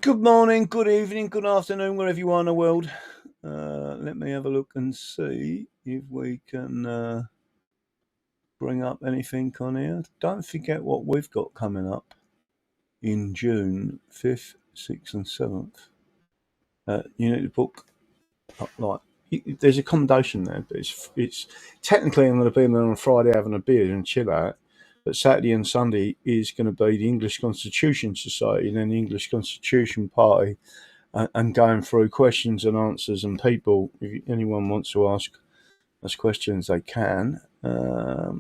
Good morning, good evening, good afternoon, wherever you are in the world. Let me have a look and see if we can bring up anything on here. Don't forget what we've got coming up in June 5th, 6th, and 7th. You need to book, there's accommodation there, but it's technically I'm going to be there on Friday having a beer and chill out. But Saturday and Sunday is going to be the English Constitution Society and then the English Constitution Party and going through questions and answers and people. If anyone wants to ask us questions, they can. But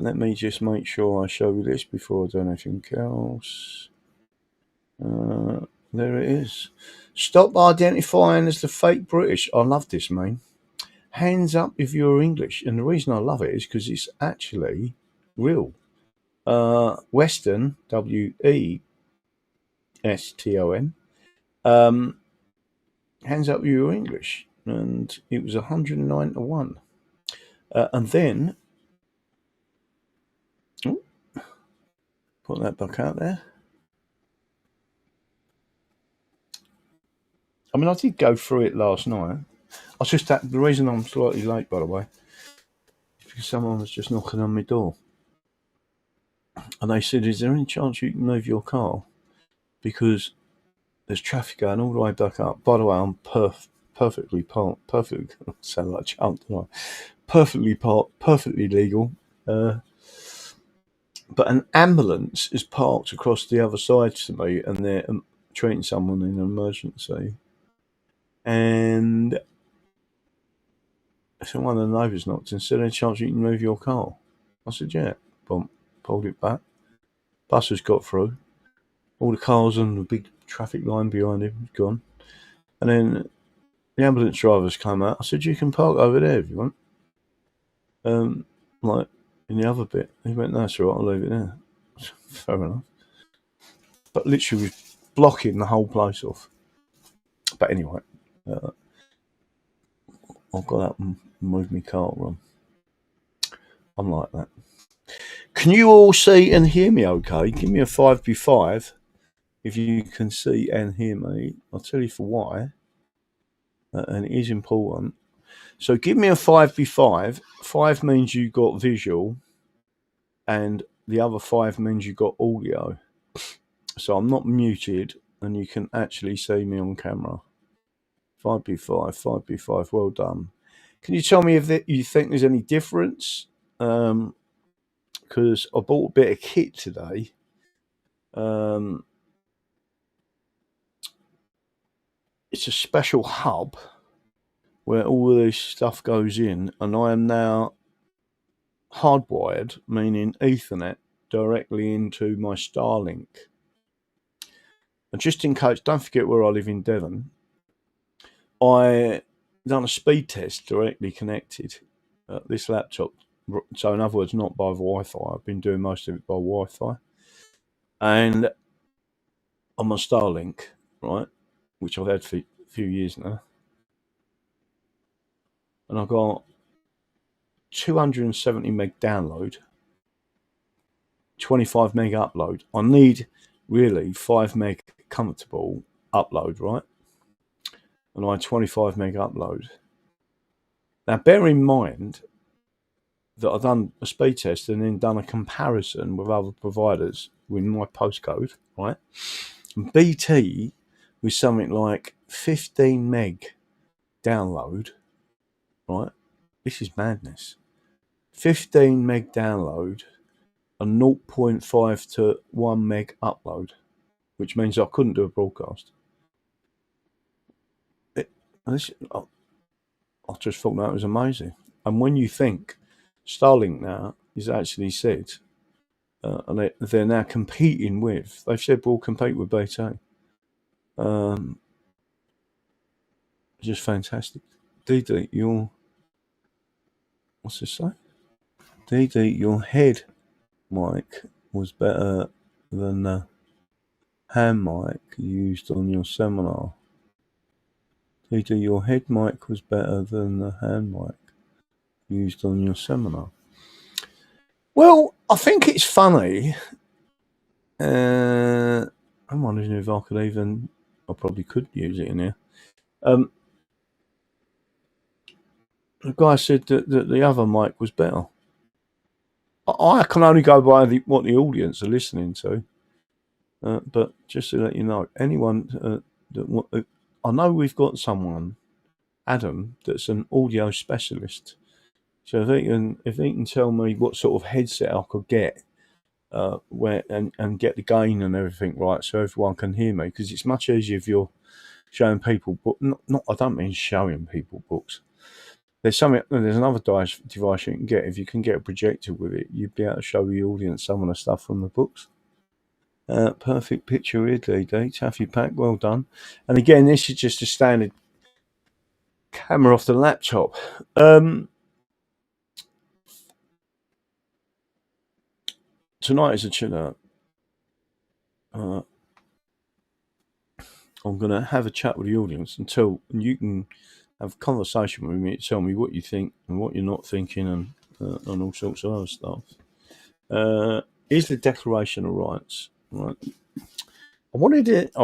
let me just make sure I show you this before I do anything else. There it is. Stop identifying as the fake British. I love this meme. Hands up if you're English. And the reason I love it is because it's actually real. Western, Weston, hands up you're English. And it was 109 to 1. And then, put that back out there. I mean, I did go through it last night. I just the reason I'm slightly late, by the way, is because someone was just knocking on my door. And they said, is there any chance you can move your car? Because there's traffic going all the way back up. By the way, I'm perfectly parked. Perfectly, sound like a chump, don't I? Perfectly parked, perfectly legal. But an ambulance is parked across the other side to me, and they're treating someone in an emergency. And so one of the neighbours knocked and said, any chance you can move your car? I said, yeah. Boom, pulled it back. Bus has got through. All the cars on the big traffic line behind him gone. And then the ambulance drivers come out. I said, you can park over there if you want. Like in the other bit. He went, no, that's all right, I'll leave it there. Fair enough. But literally was blocking the whole place off. But anyway, I got up and moved my car around. I'm like that. Can you all see and hear me okay? Give me a 5x5 if you can see and hear me. I'll tell you for why. And it is important. So give me a 5x5. 5 means you got visual, and the other 5 means you got audio. So I'm not muted, and you can actually see me on camera. 5x5, 5x5. Well done. Can you tell me if you think there's any difference? Because I bought a bit of kit today. It's a special hub where all of this stuff goes in, and I am now hardwired, meaning Ethernet, directly into my Starlink. And just in case, don't forget where I live in Devon, I done a speed test directly connected. This laptop, so in other words, not by Wi-Fi. I've been doing most of it by Wi-Fi. And on my Starlink, right, which I've had for a few years now, and I've got 270 meg download, 25 meg upload. I need really 5 meg comfortable upload, right? And I had 25 meg upload. Now, bear in mind that I've done a speed test and then done a comparison with other providers with my postcode, right? And BT with something like 15 meg download, right? This is madness. 15 meg download and 0.5 to 1 meg upload, which means I couldn't do a broadcast. I just thought that was amazing. And when you think Starlink now is actually said, and they're now competing with, they've said we'll compete with BT. Just fantastic. DD, what's this say? DD, your head mic was better than the hand mic used on your seminar. DD, your head mic was better than the hand mic used on your seminar. Well, I think it's funny. I'm wondering if I could even. I probably could use it in here. The guy said that the other mic was better. I can only go by what the audience are listening to. But just to let you know, anyone I know we've got someone, Adam, that's an audio specialist. So if he can tell me what sort of headset I could get, where and get the gain and everything right, so everyone can hear me, because it's much easier if you're showing people. But not I don't mean showing people books. There's another device you can get. If you can get a projector with it, you'd be able to show the audience some of the stuff from the books. Perfect picture here, DD. Taffy pack, well done. And again, this is just a standard camera off the laptop. Tonight is a chill out. I'm going to have a chat with the audience and you can have a conversation with me, tell me what you think and what you're not thinking, and all sorts of other stuff. Is the Declaration of Rights, right? I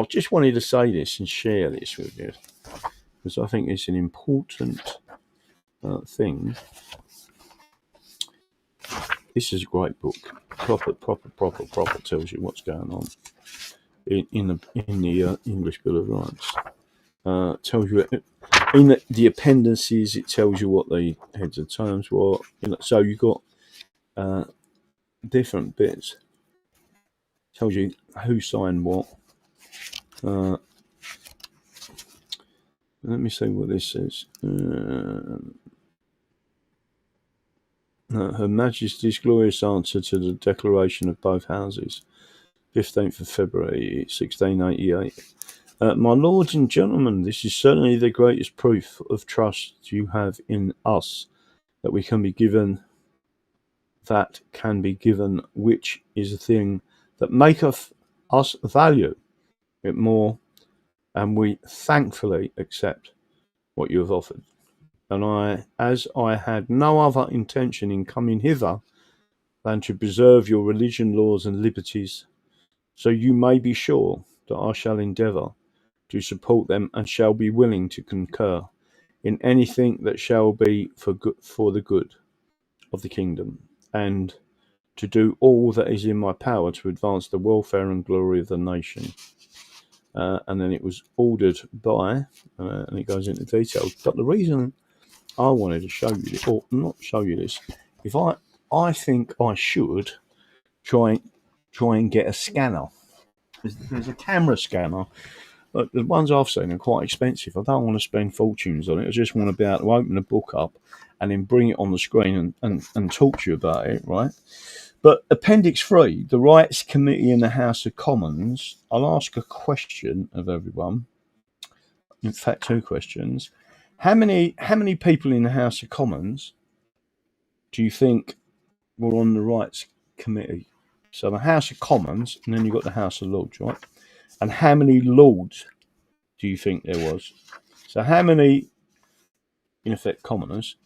just wanted to say this and share this with you, because I think it's an important thing. This is a great book. Proper tells you what's going on in the English Bill of Rights. Tells you in the appendices. It tells you what the heads of terms were. So you've got different bits. Tells you who signed what. Let me see what this says. Her Majesty's glorious answer to the declaration of both houses, 15th of February, 1688. My lords and gentlemen, this is certainly the greatest proof of trust you have in us that can be given, which is a thing that maketh us value it more, and we thankfully accept what you have offered. And as I had no other intention in coming hither than to preserve your religion, laws, and liberties, so you may be sure that I shall endeavour to support them, and shall be willing to concur in anything that shall be for the good of the kingdom, and to do all that is in my power to advance the welfare and glory of the nation. And then it was ordered by, and it goes into details. But the reason I wanted to show you this, or not show you this, if I think I should try and get a scanner. There's a camera scanner. But the ones I've seen are quite expensive. I don't want to spend fortunes on it. I just want to be able to open a book up and then bring it on the screen and talk to you about it, right? But Appendix 3, the Rights Committee in the House of Commons, I'll ask a question of everyone. In fact, two questions. How many people in the House of Commons do you think were on the Rights Committee? So the House of Commons, and then you've got the House of Lords, right? And how many Lords do you think there was? So how many, in effect, commoners,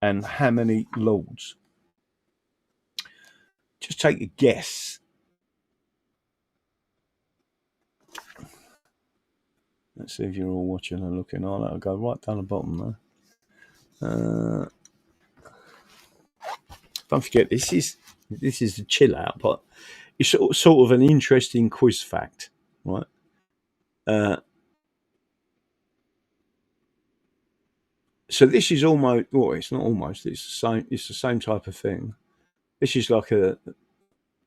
and how many Lords? Just take a guess. Let's see if you're all watching and looking. I'll go right down the bottom there. Don't forget, this is the chill out, but it's sort of an interesting quiz fact, right? So this is almost, well, it's not almost, it's the same type of thing. This is like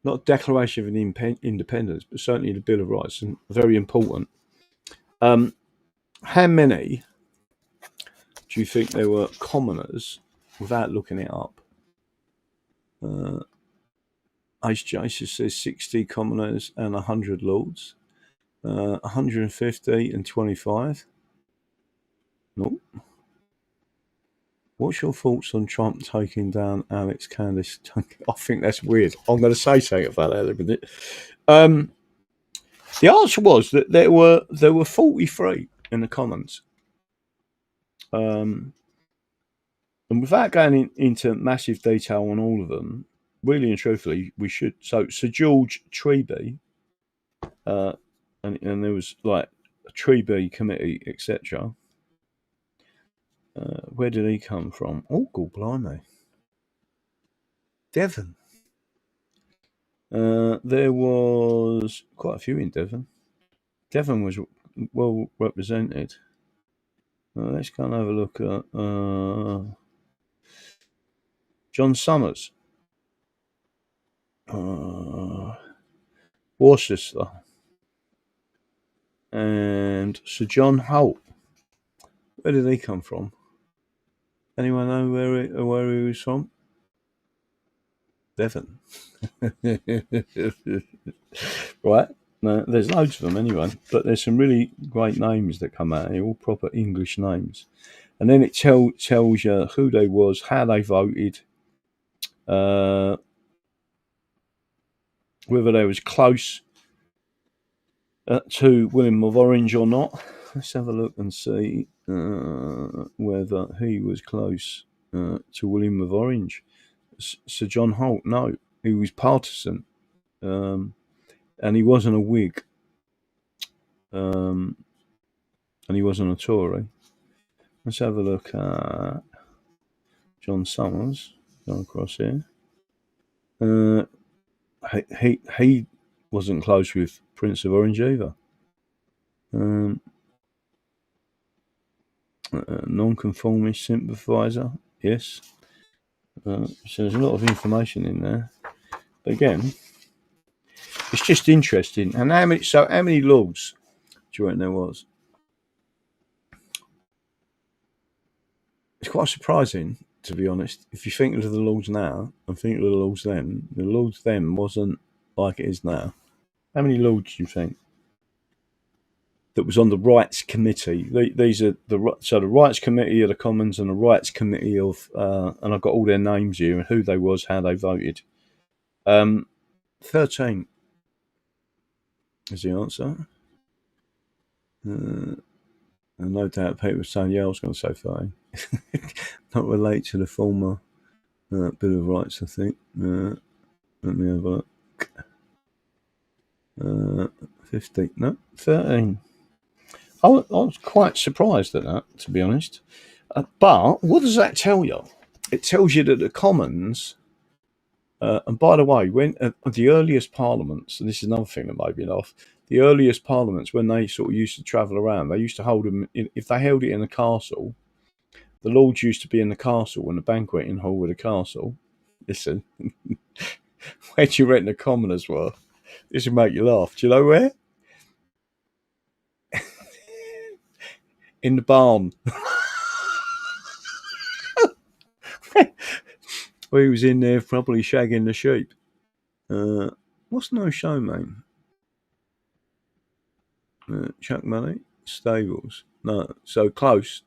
not a Declaration of Independence, but certainly the Bill of Rights, and very important. How many do you think there were commoners, without looking it up? Ace Jason says 60 commoners and 100 lords. 150 and 25. Nope. What's your thoughts on Trump taking down Alex Candice? I think that's weird. I'm going to say something about that in a minute. The answer was that there were 43 in the Commons. And without going into massive detail on all of them, really and truthfully, we should. So Sir George Treby, and there was like a Tree Bee Committee, etc. Where did he come from? Oh, God blimey. Devon. There was quite a few in Devon. Devon was well represented. Let's go and have a look at John Summers, Worcester, and Sir John Holt. Where did he come from? Anyone know where he was from? Devon. Right? No, there's loads of them anyway, but there's some really great names that come out here, all proper English names. And then it tells you who they was, how they voted, whether they was close to William of Orange or not. Let's have a look and see whether he was close to William of Orange. Sir John Holt, no, he was partisan, and he wasn't a Whig, and he wasn't a Tory. Let's have a look at John Summers. Go across here. He wasn't close with Prince of Orange either. Non-conformist sympathiser, yes. So there's a lot of information in there. But again, it's just interesting. And how many lords do you reckon there was? It's quite surprising, to be honest. If you think of the lords now and think of the lords then, the lords then wasn't like it is now. How many lords do you think that was on the Rights Committee? These are the Rights Committee of the Commons and the Rights Committee of, and I've got all their names here and who they was, how they voted. 13 is the answer. And no doubt people were saying, yeah, I was going to say 13. Not relate to the former Bill of Rights, I think. Let me have a look. 15, no, 13. I was quite surprised at that, to be honest. But what does that tell you? It tells you that the Commons, and by the way, when the earliest parliaments, and this is another thing that made me laugh, the earliest parliaments, when they sort of used to travel around, they used to hold them, if they held it in a castle, the lords used to be in the castle, in the banqueting hall of the castle. Listen, where do you reckon the commoners were? This will make you laugh. Do you know where? In the barn. Well, he was in there probably shagging the sheep. What's no show, mate? Chuck money, stables. No, so close.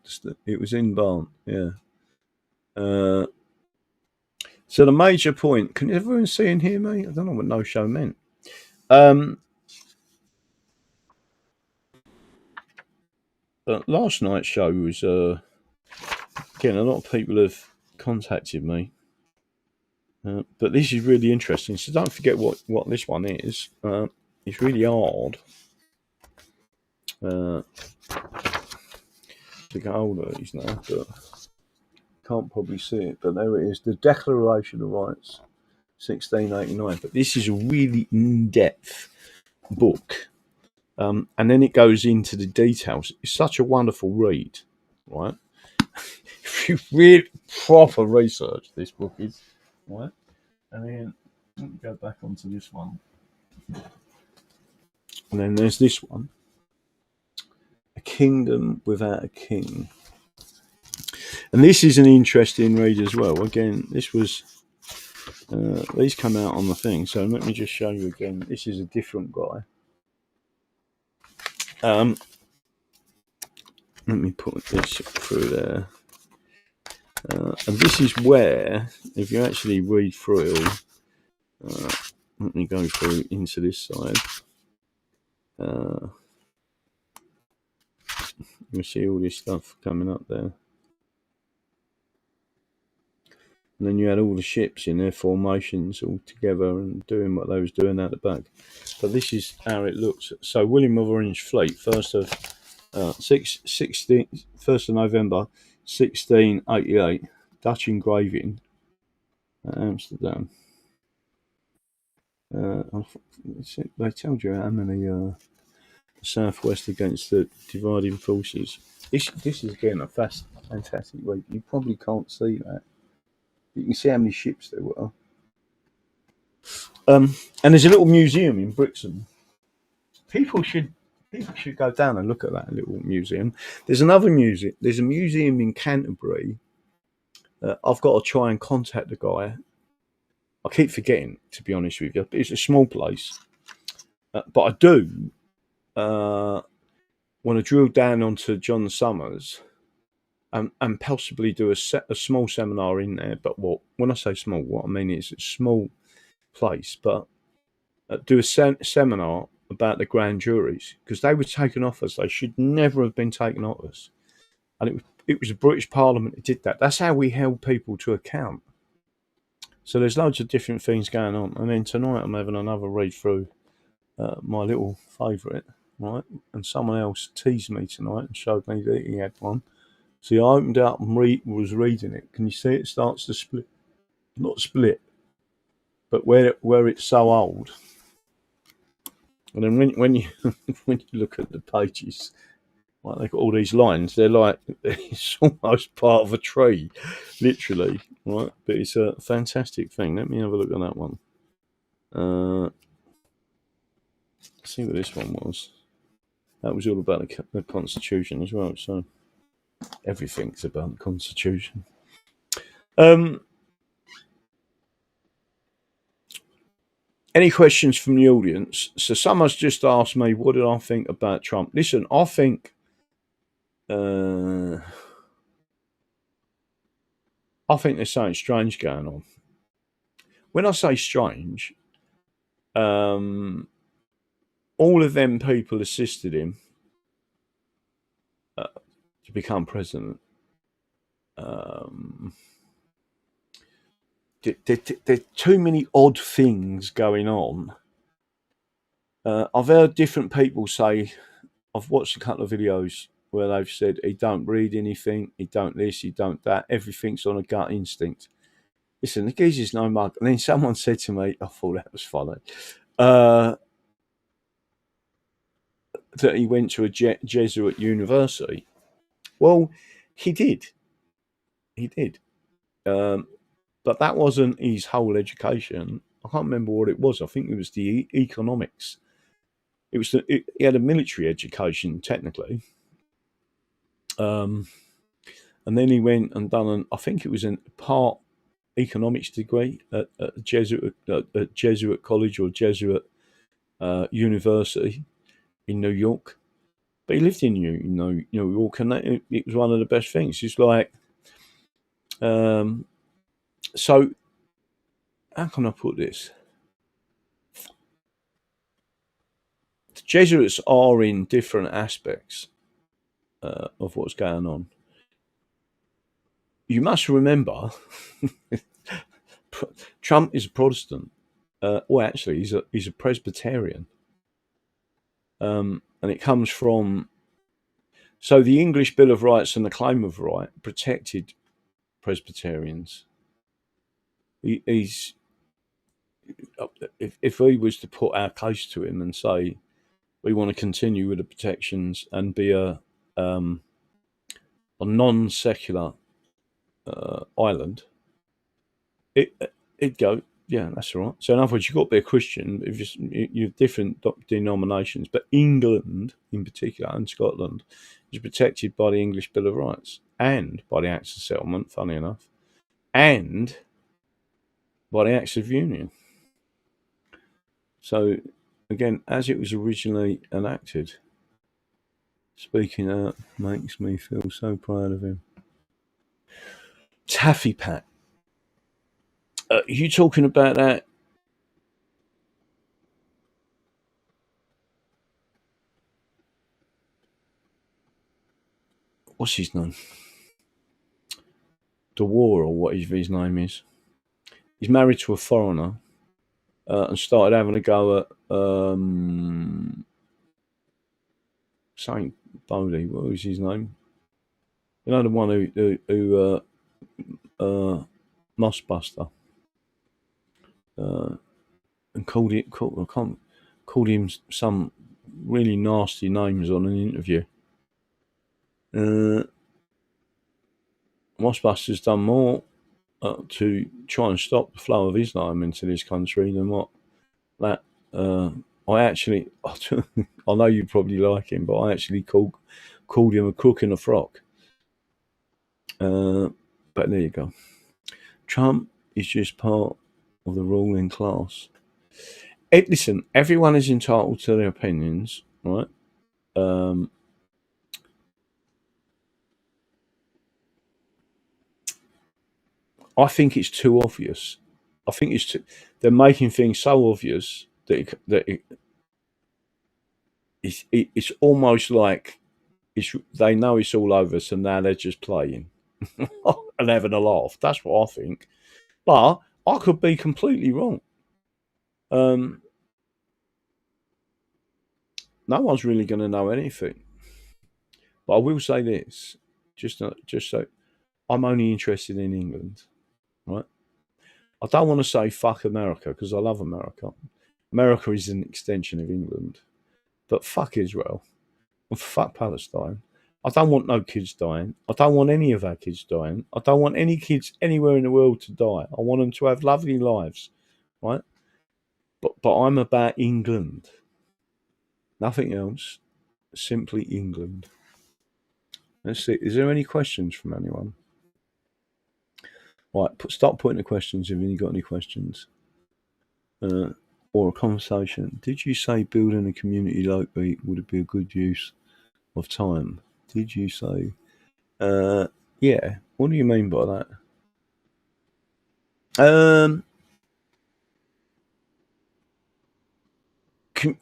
It was in barn. Yeah. So the major point. Can everyone see and hear me? I don't know what no show meant. Last night's show was again, a lot of people have contacted me, but this is really interesting. So don't forget what this one is. It's really hard to get hold of these now, but can't probably see it. But there it is, the Declaration of Rights, 1689. But this is a really in-depth book. And then it goes into the details. It's such a wonderful read, right? If you read proper research, this book is, right? And then let me go back onto this one. And then there's this one, A Kingdom Without a King. And this is an interesting read as well. Again, this was, these come out on the thing. So let me just show you again. This is a different guy. Let me put this through there. And this is where, if you actually read through it all, let me go through into this side. You see all this stuff coming up there. And then you had all the ships in their formations all together and doing what they was doing out the back. But this is how it looks. So William of Orange Fleet, 1st of November 1688, Dutch engraving at Amsterdam. They told you how many southwest against the dividing forces. This is again a fantastic read. You probably can't see that. You can see how many ships there were. And there's a little museum in Brixham. People should go down and look at that little museum. There's another museum. There's a museum in Canterbury. I've got to try and contact the guy. I keep forgetting, to be honest with you. It's a small place, but I do want to drill down onto John Summers and possibly do a small seminar in there. But when I say small, what I mean is a small place, but do a seminar about the grand juries, because they were taken off us. They should never have been taken off us. And it was the British Parliament that did that. That's how we held people to account. So there's loads of different things going on. And then tonight I'm having another read through my little favourite, right? And someone else teased me tonight and showed me that he had one. So I opened it up and was reading it. Can you see it starts to split? Not split, but where it's so old. And then when you when you look at the pages, like they've got all these lines, they're like it's almost part of a tree, literally, right? But it's a fantastic thing. Let me have a look at that one. Let's see what this one was. That was all about the Constitution as well. So everything's about the Constitution. Any questions from the audience? So someone's just asked me, what did I think about Trump? Listen, I think there's something strange going on. When I say strange, all of them people assisted him to become president. There's too many odd things going on. I've heard different people say, I've watched a couple of videos where they've said he don't read anything, he don't this, he don't that, everything's on a gut instinct. Listen, the geezer's no mug. And then someone said to me, I thought that was funny, that he went to a Jesuit university. Well, he did. He did. But that wasn't his whole education. I can't remember what it was. I think it was the economics. It was he had a military education, technically. And then he went and done I think it was a part economics degree at Jesuit college or Jesuit university in New York. But he lived in New York, and it was one of the best things. It's like, so how can I put this? The Jesuits are in different aspects of what's going on. You must remember, Trump is a Protestant. Well, actually, he's a Presbyterian, and it comes from. So the English Bill of Rights and the Claim of Right protected Presbyterians. He's if we was to put our case to him and say we want to continue with the protections and be a non-secular island, it'd go, yeah, that's all right. So in other words, you've got to be a Christian. You're different denominations, but England in particular and Scotland is protected by the English Bill of Rights and by the Acts of Settlement, funny enough, and by the Acts of Union. So again, as it was originally enacted, speaking out makes me feel so proud of him. Taffy Pat. You talking about that? What's his name? The War, or what his name is. he's married to a foreigner, and started having a go at Saint Bodie. What was his name? You know, the one who Mossbuster, and called him some really nasty names on an interview. Mossbuster's done more to try and stop the flow of Islam into this country than what that. I actually, I know you probably like him, but I actually called him a crook in a frock. But there you go. Trump is just part of the ruling class. Listen, everyone is entitled to their opinions, right? I think it's too obvious. I think they're making things so obvious that it's almost like they know it's all over, so now they're just playing and having a laugh. That's what I think. But I could be completely wrong. No one's really going to know anything. But I will say this, just so I'm only interested in England, right? I don't want to say fuck America because I love America. America is an extension of England, but fuck Israel and fuck Palestine. I don't want no kids dying. I don't want any of our kids dying. I don't want any kids anywhere in the world to die. I want them to have lovely lives, right? But I'm about England. Nothing else. Simply England. Let's see. Is there any questions from anyone? Right, start putting the questions if you've got any questions. Or a conversation. Did you say building a community locally would be a good use of time? Did you say? Yeah. What do you mean by that?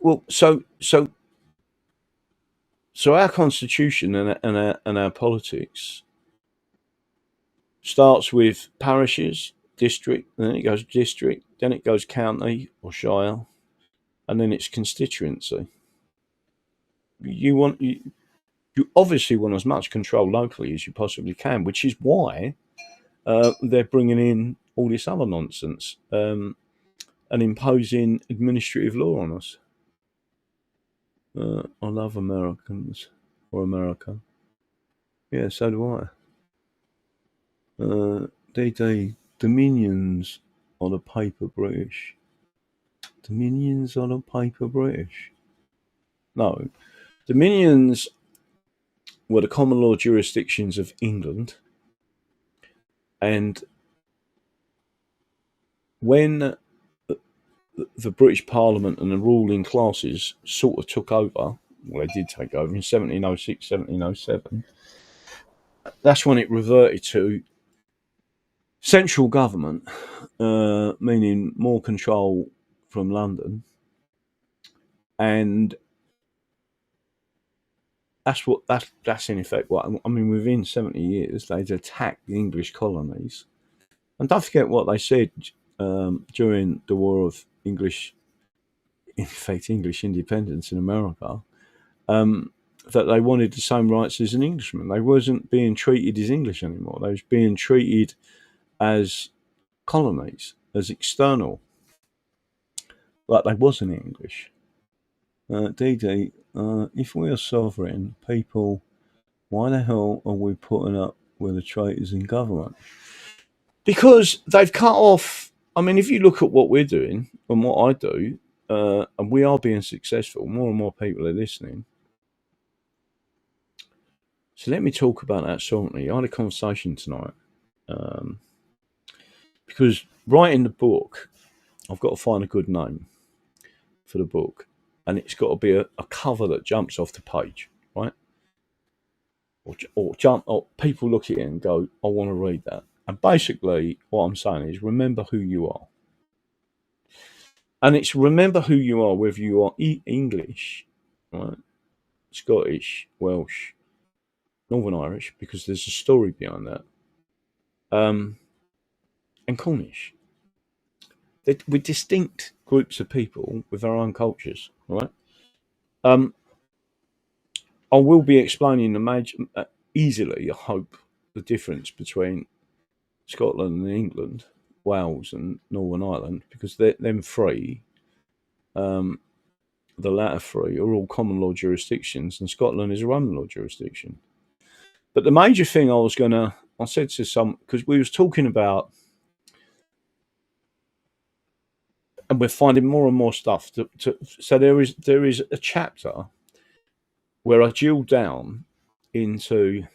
Well, so our constitution and our politics starts with parishes, district, and then it goes district, then it goes county or shire, and then it's constituency. You obviously want as much control locally as you possibly can, which is why they're bringing in all this other nonsense and imposing administrative law on us. I love Americans or America. Yeah, so do I. DD, Dominions on a paper British. Dominions on a paper British. No. Dominions were the common law jurisdictions of England. And when the British Parliament and the ruling classes sort of took over, well, they did take over in 1706, 1707, that's when it reverted to central government, meaning more control from London. And that's in effect what I mean. Within 70 years, they'd attacked the English colonies, and don't forget what they said during the War of English independence in America. That they wanted the same rights as an Englishman. They wasn't being treated as English anymore. They was being treated as colonies, as external, like they wasn't English. DD, if we are sovereign people, why the hell are we putting up with the traitors in government? Because they've cut off. I mean, if you look at what we're doing and what I do, and we are being successful, more and more people are listening. So let me talk about that sovereignty. I had a conversation tonight because writing the book, I've got to find a good name for the book, and it's got to be a cover that jumps off the page, right? Or people look at it and go, I want to read that. And basically, what I'm saying is, remember who you are. And it's remember who you are, whether you are English, right, Scottish, Welsh, Northern Irish, because there's a story behind that, and Cornish. we're distinct groups of people with our own cultures, right? I will be explaining easily, I hope, the difference between Scotland and England, Wales and Northern Ireland, because them three, the latter three, are all common law jurisdictions, and Scotland is a Roman law jurisdiction. But the major thing I said to some, because we was talking about, and we're finding more and more stuff. So there is a chapter where I drill down into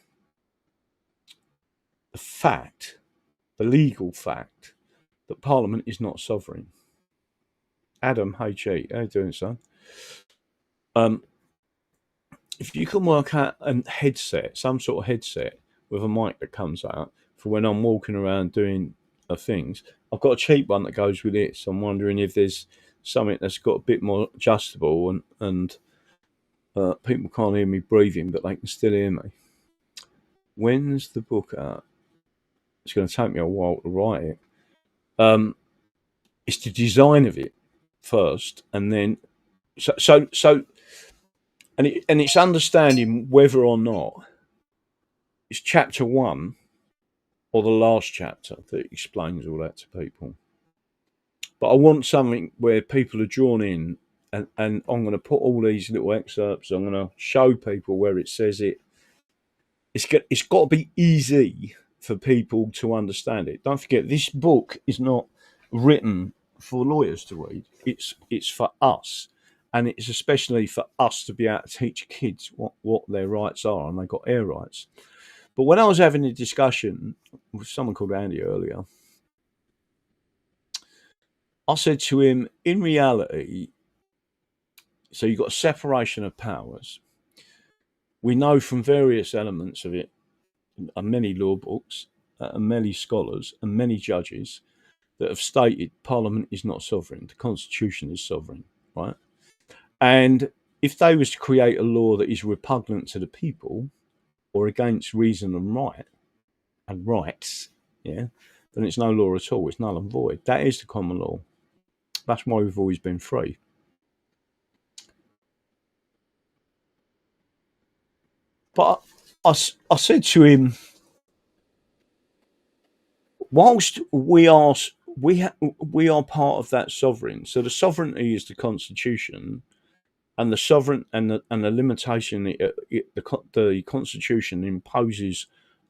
the fact, the legal fact, that Parliament is not sovereign. Adam, H.E., how you doing, son? If you can work out a headset, some sort of headset with a mic that comes out for when I'm walking around doing things, I've got a cheap one that goes with it. So I'm wondering if there's something that's got a bit more adjustable and people can't hear me breathing, but they can still hear me. When's the book out? It's going to take me a while to write it. It's the design of it first, and then and it's understanding whether or not it's chapter 1 or the last chapter that explains all that to people. But I want something where people are drawn in, and I'm going to put all these little excerpts. I'm going to show people where it says it. It's got to be easy for people to understand it. Don't forget, this book is not written for lawyers to read. It's for us, and it's especially for us to be able to teach kids what their rights are, and they've got air rights. But when I was having a discussion with someone called Andy earlier, I said to him, in reality, so you've got a separation of powers. We know from various elements of it, and many law books, and many scholars, and many judges that have stated Parliament is not sovereign. The Constitution is sovereign, right? And if they was to create a law that is repugnant to the people or against reason and right and rights, yeah, then it's no law at all. It's null and void. That is the common law. That's why we've always been free. But I said to him, whilst we are part of that sovereign, so the sovereignty is the Constitution, and the sovereign and the limitation the Constitution imposes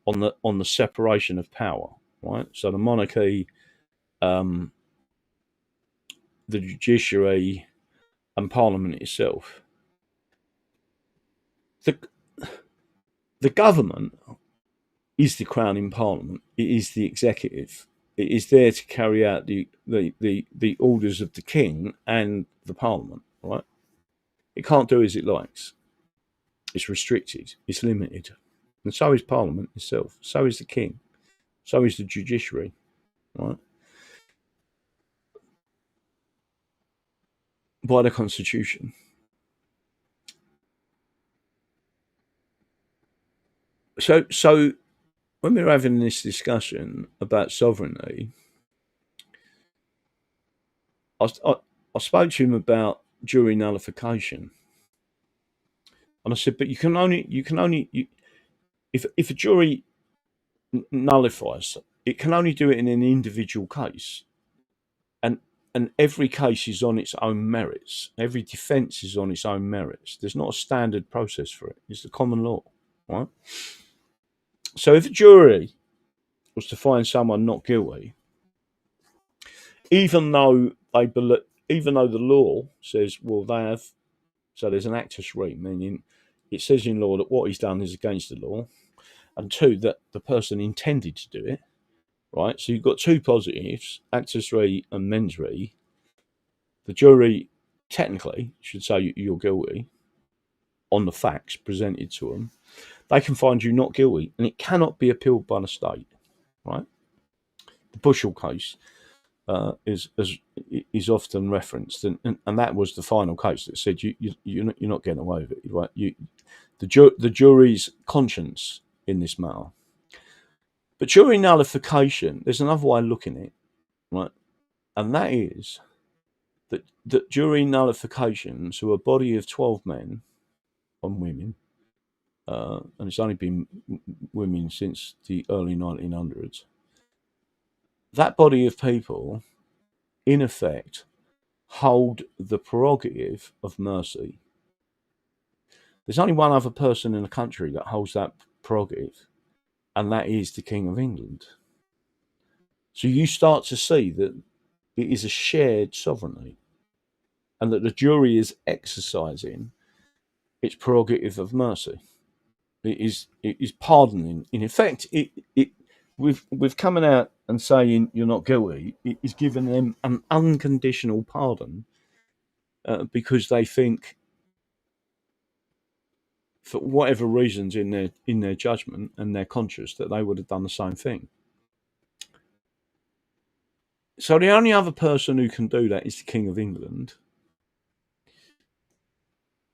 on the separation of power, right? So the monarchy, the judiciary, and Parliament itself. The government is the crown in Parliament. It is the executive. It is there to carry out the orders of the king and the Parliament, right? It can't do as it likes. It's restricted. It's limited. And so is Parliament itself. So is the king. So is the judiciary, right? By the Constitution. So when we were having this discussion about sovereignty, I spoke to him about jury nullification, and I said, but you can only if a jury nullifies, it can only do it in an individual case, and every case is on its own merits. Every defence is on its own merits. There's not a standard process for it. It's the common law, right? So if a jury was to find someone not guilty, even though the law says, well, they have, so there's an actus re, meaning it says in law that what he's done is against the law, and two, that the person intended to do it, right? So you've got two positives, actus re and mens re. The jury technically should say you're guilty on the facts presented to them. They can find you not guilty, and it cannot be appealed by the state, right? The Bushell case is often referenced, and that was the final case that said you're not getting away with it, right? The jury's conscience in this matter. But jury nullification, there's another way of looking at it, right? and that is that during nullification, so a body of 12 men and women, and it's only been women since the early 1900s, that body of people, in effect, hold the prerogative of mercy. There's only one other person in the country that holds that prerogative, and that is the King of England. So you start to see that it is a shared sovereignty, and that the jury is exercising its prerogative of mercy. It is pardoning. In effect, with coming out and saying you're not guilty, it is giving them an unconditional pardon because they think, for whatever reasons in their judgment and their conscience, that they would have done the same thing. So the only other person who can do that is the King of England.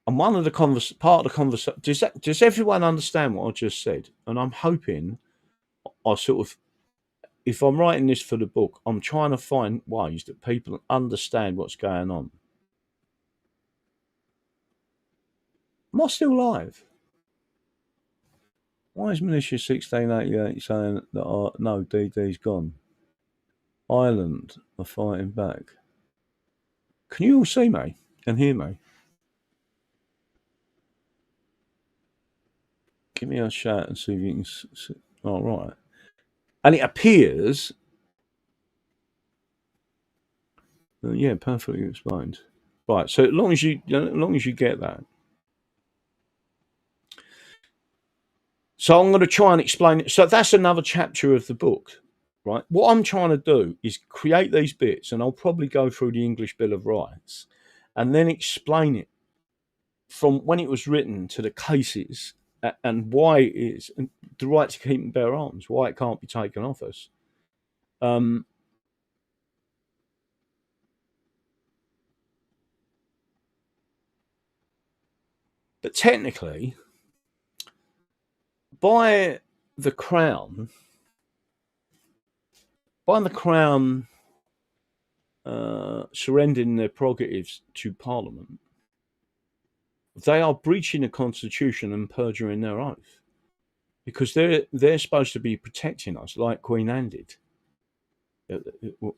And one of the part of the conversation, does everyone understand what I just said? And I'm hoping I sort of, if I'm writing this for the book, I'm trying to find ways that people understand what's going on. Am I still live? Why is Militia 1688 saying that no, DD's gone? Ireland are fighting back. Can you all see me and hear me? Give me a shout and see if you can see. All right. And it appears, yeah, perfectly explained. Right. So as long as you get that. So I'm going to try and explain it. So that's another chapter of the book, right? What I'm trying to do is create these bits, and I'll probably go through the English Bill of Rights and then explain it from when it was written to the cases and why it is, and the right to keep and bear arms, why it can't be taken off us. But technically, by the Crown surrendering their prerogatives to Parliament, they are breaching the Constitution and perjuring their oath, because they're supposed to be protecting us, like Queen Anne did,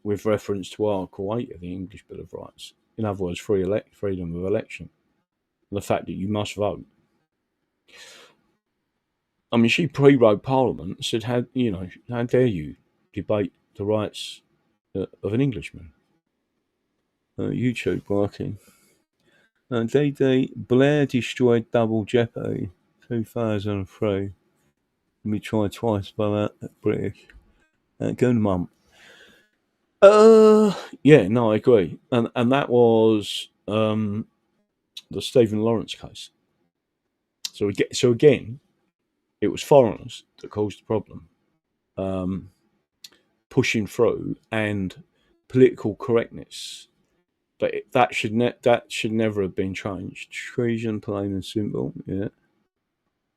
with reference to Article 8 of the English Bill of Rights. In other words, freedom of election, and the fact that you must vote. I mean, she pre-wrote Parliament and said, how dare you debate the rights of an Englishman? YouTube working. DD, Blair destroyed Double Jeopardy, 2003. Let me try twice by that British. Good mum. Yeah, no, I agree. And that was the Stephen Lawrence case. So again, it was foreigners that caused the problem. Pushing through and political correctness. But that should never have been changed. Treason, plain and simple. Yeah.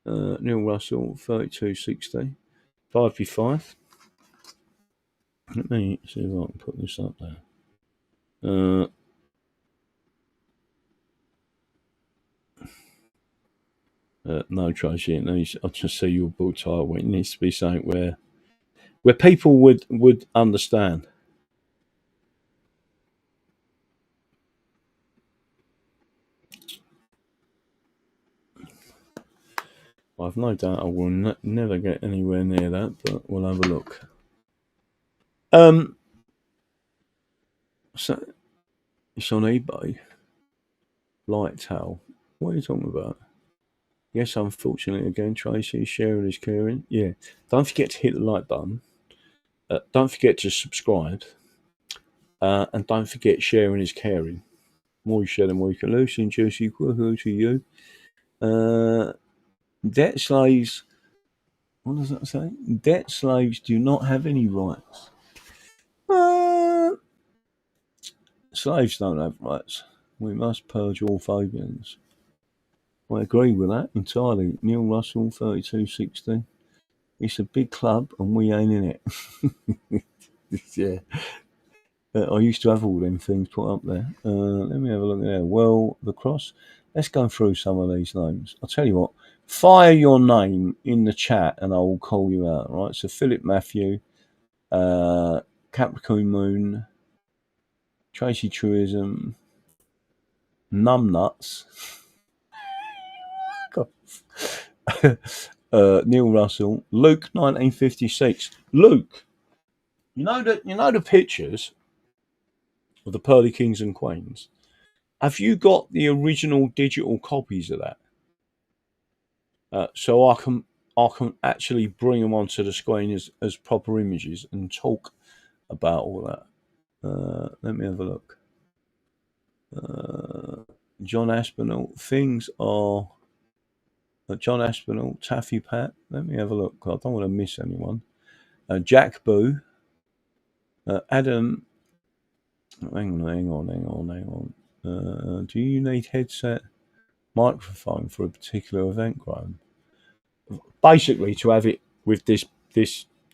Neil Russell, 3260. 5v5. Let me see if I can put this up there. No, Tracy, I'll just see your book title. It needs to be something where people would understand. I've no doubt I will never get anywhere near that, but we'll have a look. So it's on eBay. Lighttail. What are you talking about? Yes, unfortunately, again, Tracy, sharing is caring. Yeah. Don't forget to hit the like button. Don't forget to subscribe. And don't forget sharing is caring. More you share, the more you can lose. And juicy woohoo to you. Debt slaves. What does that say? Debt slaves do not have any rights. Slaves don't have rights. We must purge all Fabians. I agree with that entirely. Neil Russell, 3260. It's a big club and we ain't in it. Yeah. I used to have all them things put up there. Let me have a look at there. Well, the cross. Let's go through some of these names. I'll tell you what. Fire your name in the chat, and I will call you out. Right. So Philip Matthew, Capricorn Moon, Tracy Truism, Numbnuts, Neil Russell, Luke 1956. Luke, you know the pictures of the Pearly Kings and Queens. Have you got the original digital copies of that? So I can actually bring them onto the screen as proper images and talk about all that. Let me have a look. John Aspinall. Things are John Aspinall, Taffy Pat. Let me have a look. I don't want to miss anyone. Jack Boo. Adam. Hang on. Do you need headset microphone for a particular event, Graham? Basically, to have it with this,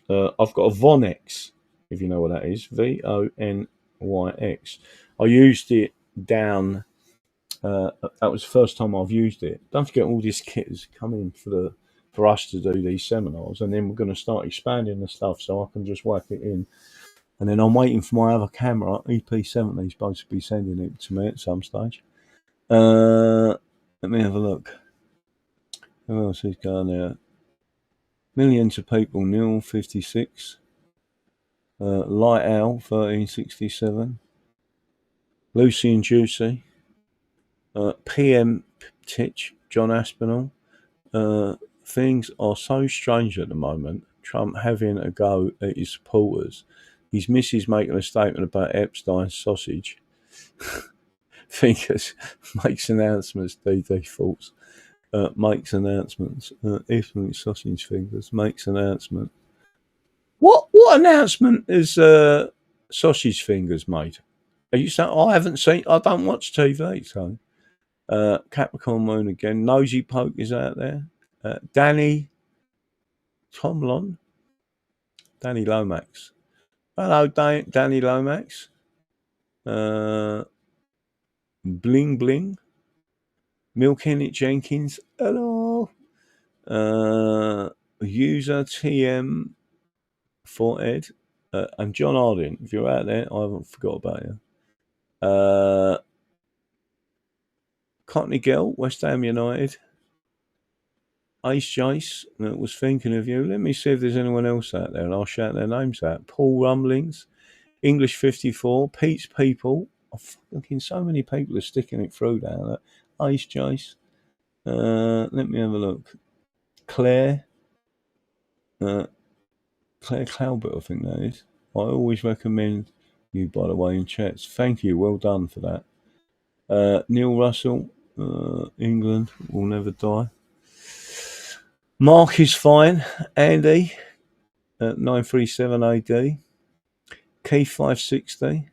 I've got a Vonix, if you know what that is, VONYX. I used it down. That was the first time I've used it. Don't forget, all this kit has come in for us to do these seminars, and then we're going to start expanding the stuff so I can just whack it in. And then I'm waiting for my other camera. EP70 is supposed to be sending it to me at some stage. Let me have a look. Who else is going there? Millions of people. Neil 56. Light Owl 1367. Lucy and Juicy. PM Titch, John Aspinall. Things are so strange at the moment. Trump having a go at his supporters. His missus making a statement about Epstein's sausage. Fingers makes announcements. DD Thoughts makes announcements. Epstein's sausage fingers makes announcement. What announcement is Sausage Fingers made? Are you saying I haven't seen? I don't watch TV, so Capricorn Moon again. Nosy Poke is out there. Danny Tomlon, Danny Lomax. Hello, Danny Lomax. Bling Bling. Milking It Jenkins. Hello. User TM for Ed. And John Harding, if you're out there, I haven't forgot about you. Cockney Girl, West Ham United. Ace Jace, was thinking of you. Let me see if there's anyone else out there, and I'll shout their names out. Paul Rumblings, English 54, Pete's People. I'm fucking so many people are sticking it through down there. Ace Jace. Let me have a look. Claire. Claire Cloudbert, I think that is. I always recommend you, by the way, in chats. Thank you, well done for that. Neil Russell, England will never die. Mark is fine. Andy, 937 AD. Keith 560.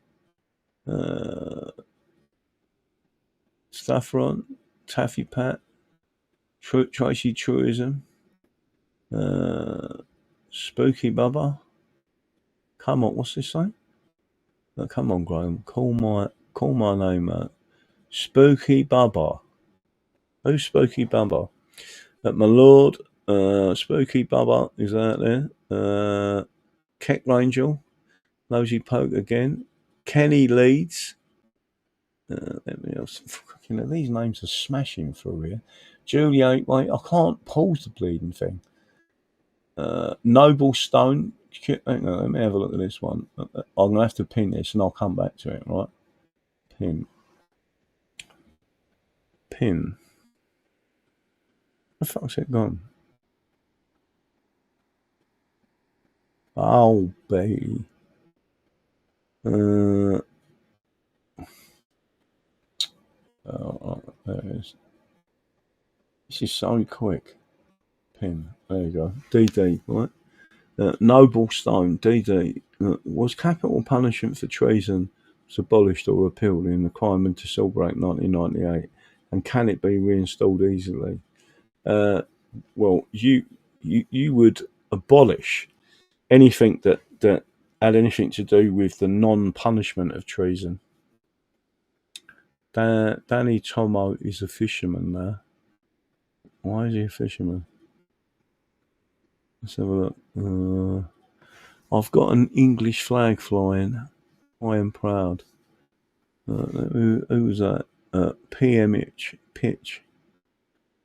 Staffron, Taffy Pat, Tracy Truism. Spooky Bubba. Come on, what's this saying? No, come on, Graham. Call my name out. Spooky Bubba. Who's Spooky Bubba? My lord, Spooky Bubba is out there. Keck Rangel. Nosy Poke again. Kenny Leeds. Let me else. Fucking, these names are smashing through here. Julie, wait, I can't pause the bleeding thing. Noble Stone. Let me have a look at this one. I'm going to have to pin this and I'll come back to it, right? Pin. Where the fuck's it gone? Oh, baby. Oh, there it is. This is so quick. Pin. There you go. DD, right? Noble Stone, DD. Was capital punishment for treason was abolished or repealed in the Crime and Disorder Act 1998? And can it be reinstalled easily? Well, you would abolish anything that had anything to do with the non-punishment of treason. Danny Tomo is a fisherman now. Why is he a fisherman? Let's have a look. I've got an English flag flying. I am proud. Who was that? PMH Pitch.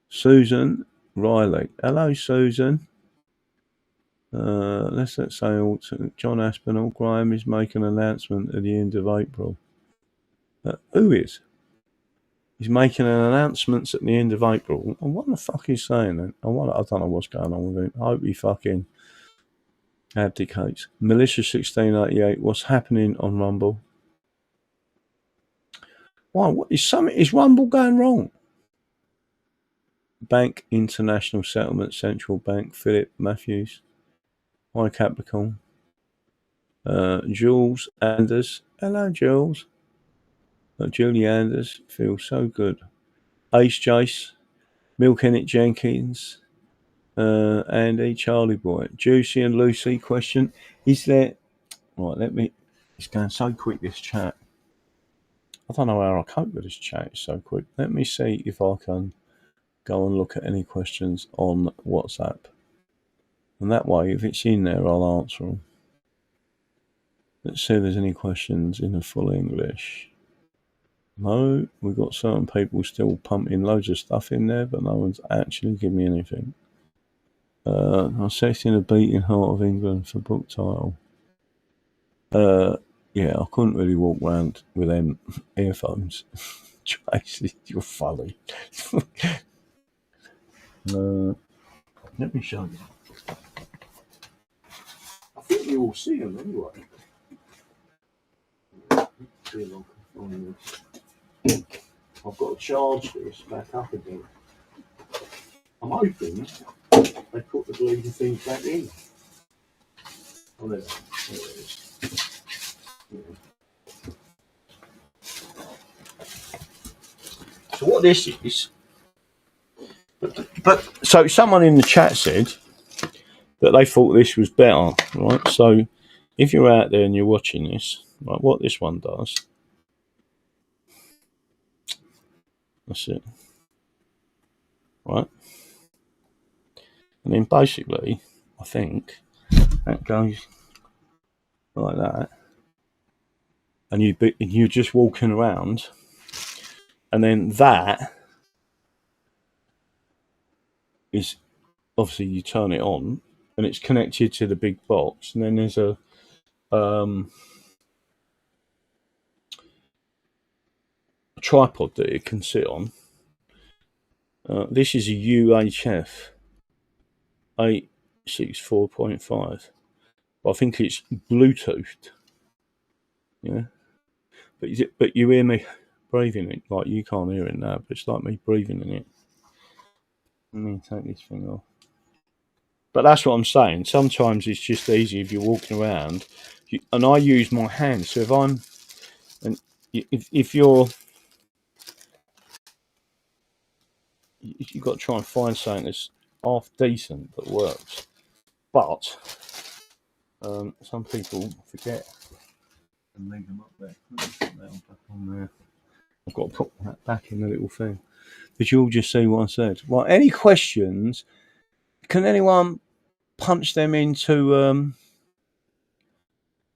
Susan Riley. Hello, Susan. Let's say John Aspinall. Graham is making an announcement at the end of April. Who is? He's making an announcement at the end of April. And what the fuck is saying then? I don't know what's going on with him. I hope he fucking abdicates. Militia 1688. What's happening on Rumble? Why? What is Rumble going wrong? Bank International Settlement Central Bank. Philip Matthews. Hi Capricorn. Jules Anders. Hello, Jules. Julie Anders. Feels so good. Ace Jace. Milk-in-it Jenkins. Andy, Charlie Boy. Juicy and Lucy question. Is there... Right, it's going so quick, this chat. I don't know how I cope with this chat. It's so quick. Let me see if I can go and look at any questions on WhatsApp. And that way, if it's in there, I'll answer them. Let's see if there's any questions in the full English. No, we've got certain people still pumping loads of stuff in there, but no one's actually giving me anything. I'm setting a beating heart of England for book title. Yeah, I couldn't really walk around with them earphones. Tracy, you're funny. Let me show you. I think you all see them anyway. I've got to charge this back up again. I'm hoping they put the bleeding thing back in. Oh, there it is. Yeah. So what this is, but so someone in the chat said that they thought this was better, right? So if you're out there and you're watching this, right, what this one does, that's it, right? And then basically, I think that goes like that, and you're just walking around, and then that is obviously you turn it on, and it's connected to the big box, and then there's a tripod that it can sit on. This is a UHF 864.5. I think it's Bluetoothed. Yeah, but you hear me breathing it, like you can't hear it now, but it's like me breathing in it. Let me take this thing off. But that's what I'm saying. Sometimes it's just easy if you're walking around, and I use my hands. So if you've got to try and find something that's half decent that works. But some people forget and leave them up there. Put that back on there. I've got to put that back in the little thing. Did you all just see what I said? Well, any questions? Can anyone punch them into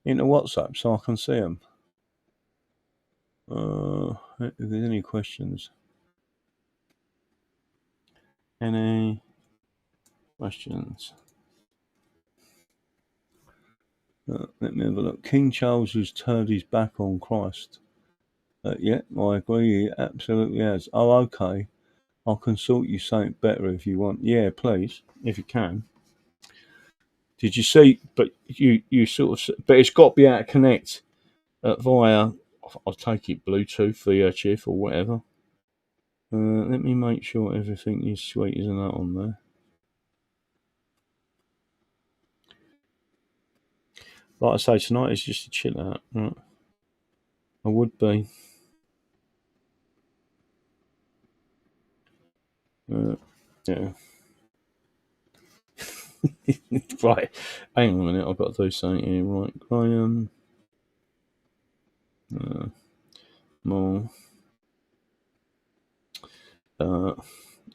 WhatsApp so I can see them? If there's any questions. Any questions? Let me have a look. King Charles has turned his back on Christ. Yeah, I agree. He absolutely has. Oh, okay. I'll consult you something better if you want. Yeah, please, if you can. Did you see? But you sort of. But it's got to be able to connect via. I'll take it Bluetooth, VHF, or whatever. Let me make sure everything is sweet as a nut on there. Like I say, tonight is just a chill out. Right? I would be. Yeah. Right, hang on a minute. I've got to do something here. Right, Graham. More.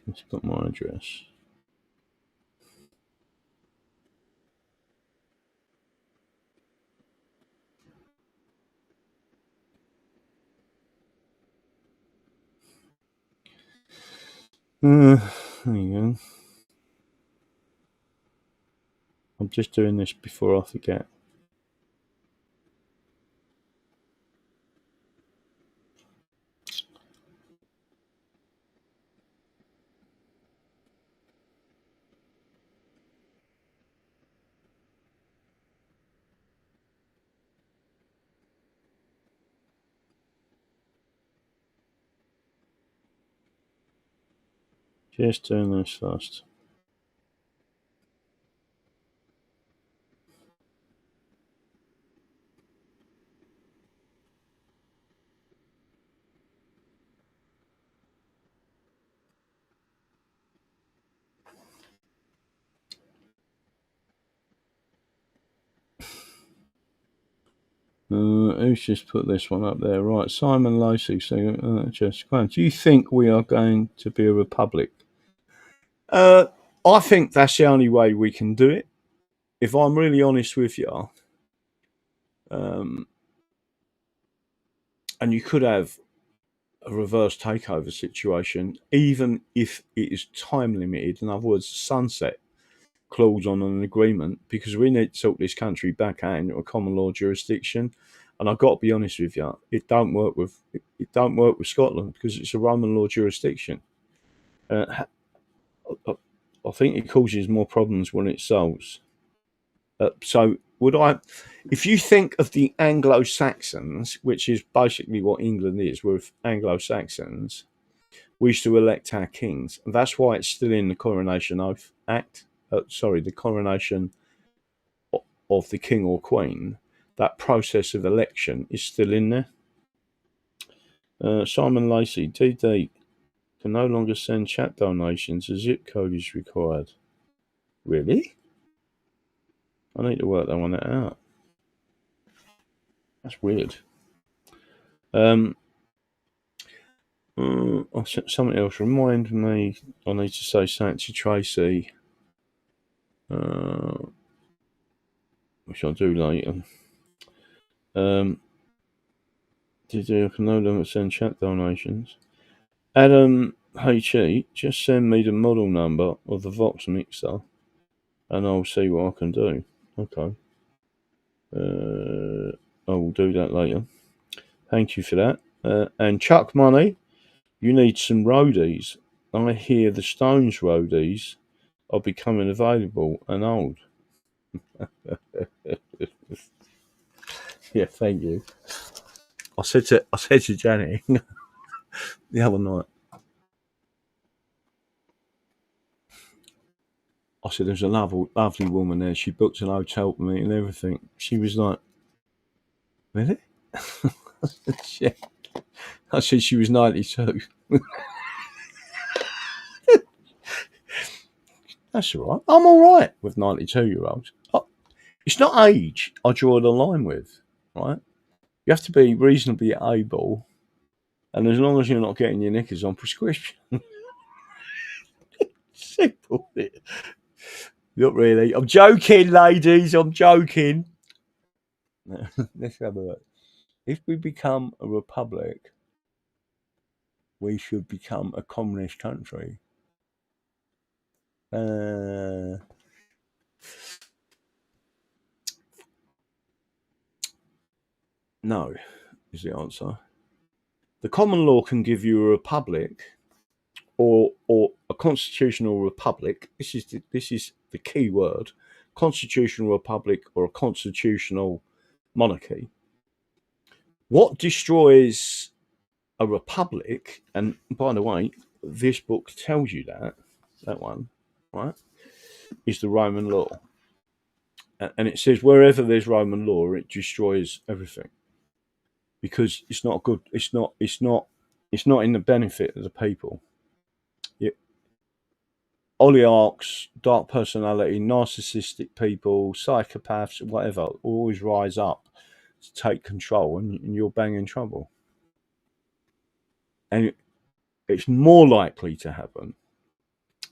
It's got my address. There you go. I'm just doing this before I forget. Just doing this first. Who's just put this one up there? Right, Simon Lacey. So, just do you think we are going to be a republic? I think that's the only way we can do it. If I'm really honest with you, and you could have a reverse takeover situation, even if it is time limited. In other words, sunset clause on an agreement, because we need to sort this country back out into a common law jurisdiction. And I've got to be honest with you, it don't work with Scotland because it's a Roman law jurisdiction. I think it causes more problems when it solves. So would I, if you think of the Anglo-Saxons, which is basically what England is, with Anglo-Saxons, we used to elect our kings. And that's why it's still in the Coronation Oath Act. The Coronation of the King or Queen. That process of election is still in there. Simon Lacey, DD can no longer send chat donations. A zip code is required. Really? I need to work that one out. That's weird. Something else. Remind me. I need to say something to Tracy, which I'll do later. Did you can no longer send chat donations? Adam HE, just send me the model number of the Vox mixer, and I'll see what I can do. Okay. I will do that later. Thank you for that. And Chuck Money, you need some roadies. I hear the Stones roadies are becoming available and old. Yeah, thank you. I said to Janet the other night. I said, "There's a lovely woman there. She booked an hotel for me and everything." She was like, "Really?" I said she was 92. That's all right. I'm all right with 92-year-olds. It's not age I draw the line with, right? You have to be reasonably able, and as long as you're not getting your knickers on prescription. Simple. Not really. I'm joking, ladies. I'm joking. Let's have a look. If we become a republic, we should become a communist country. No, is the answer. The common law can give you a republic or a constitutional republic. This is the key word: constitutional republic or a constitutional monarchy. What destroys a republic? And by the way, this book tells you that one, right, is the Roman law, and it says wherever there's Roman law, it destroys everything because it's not good. It's not in the benefit of the people. oligarchs, dark personality, narcissistic people, psychopaths, whatever, always rise up to take control, and you're bang in trouble. And it's more likely to happen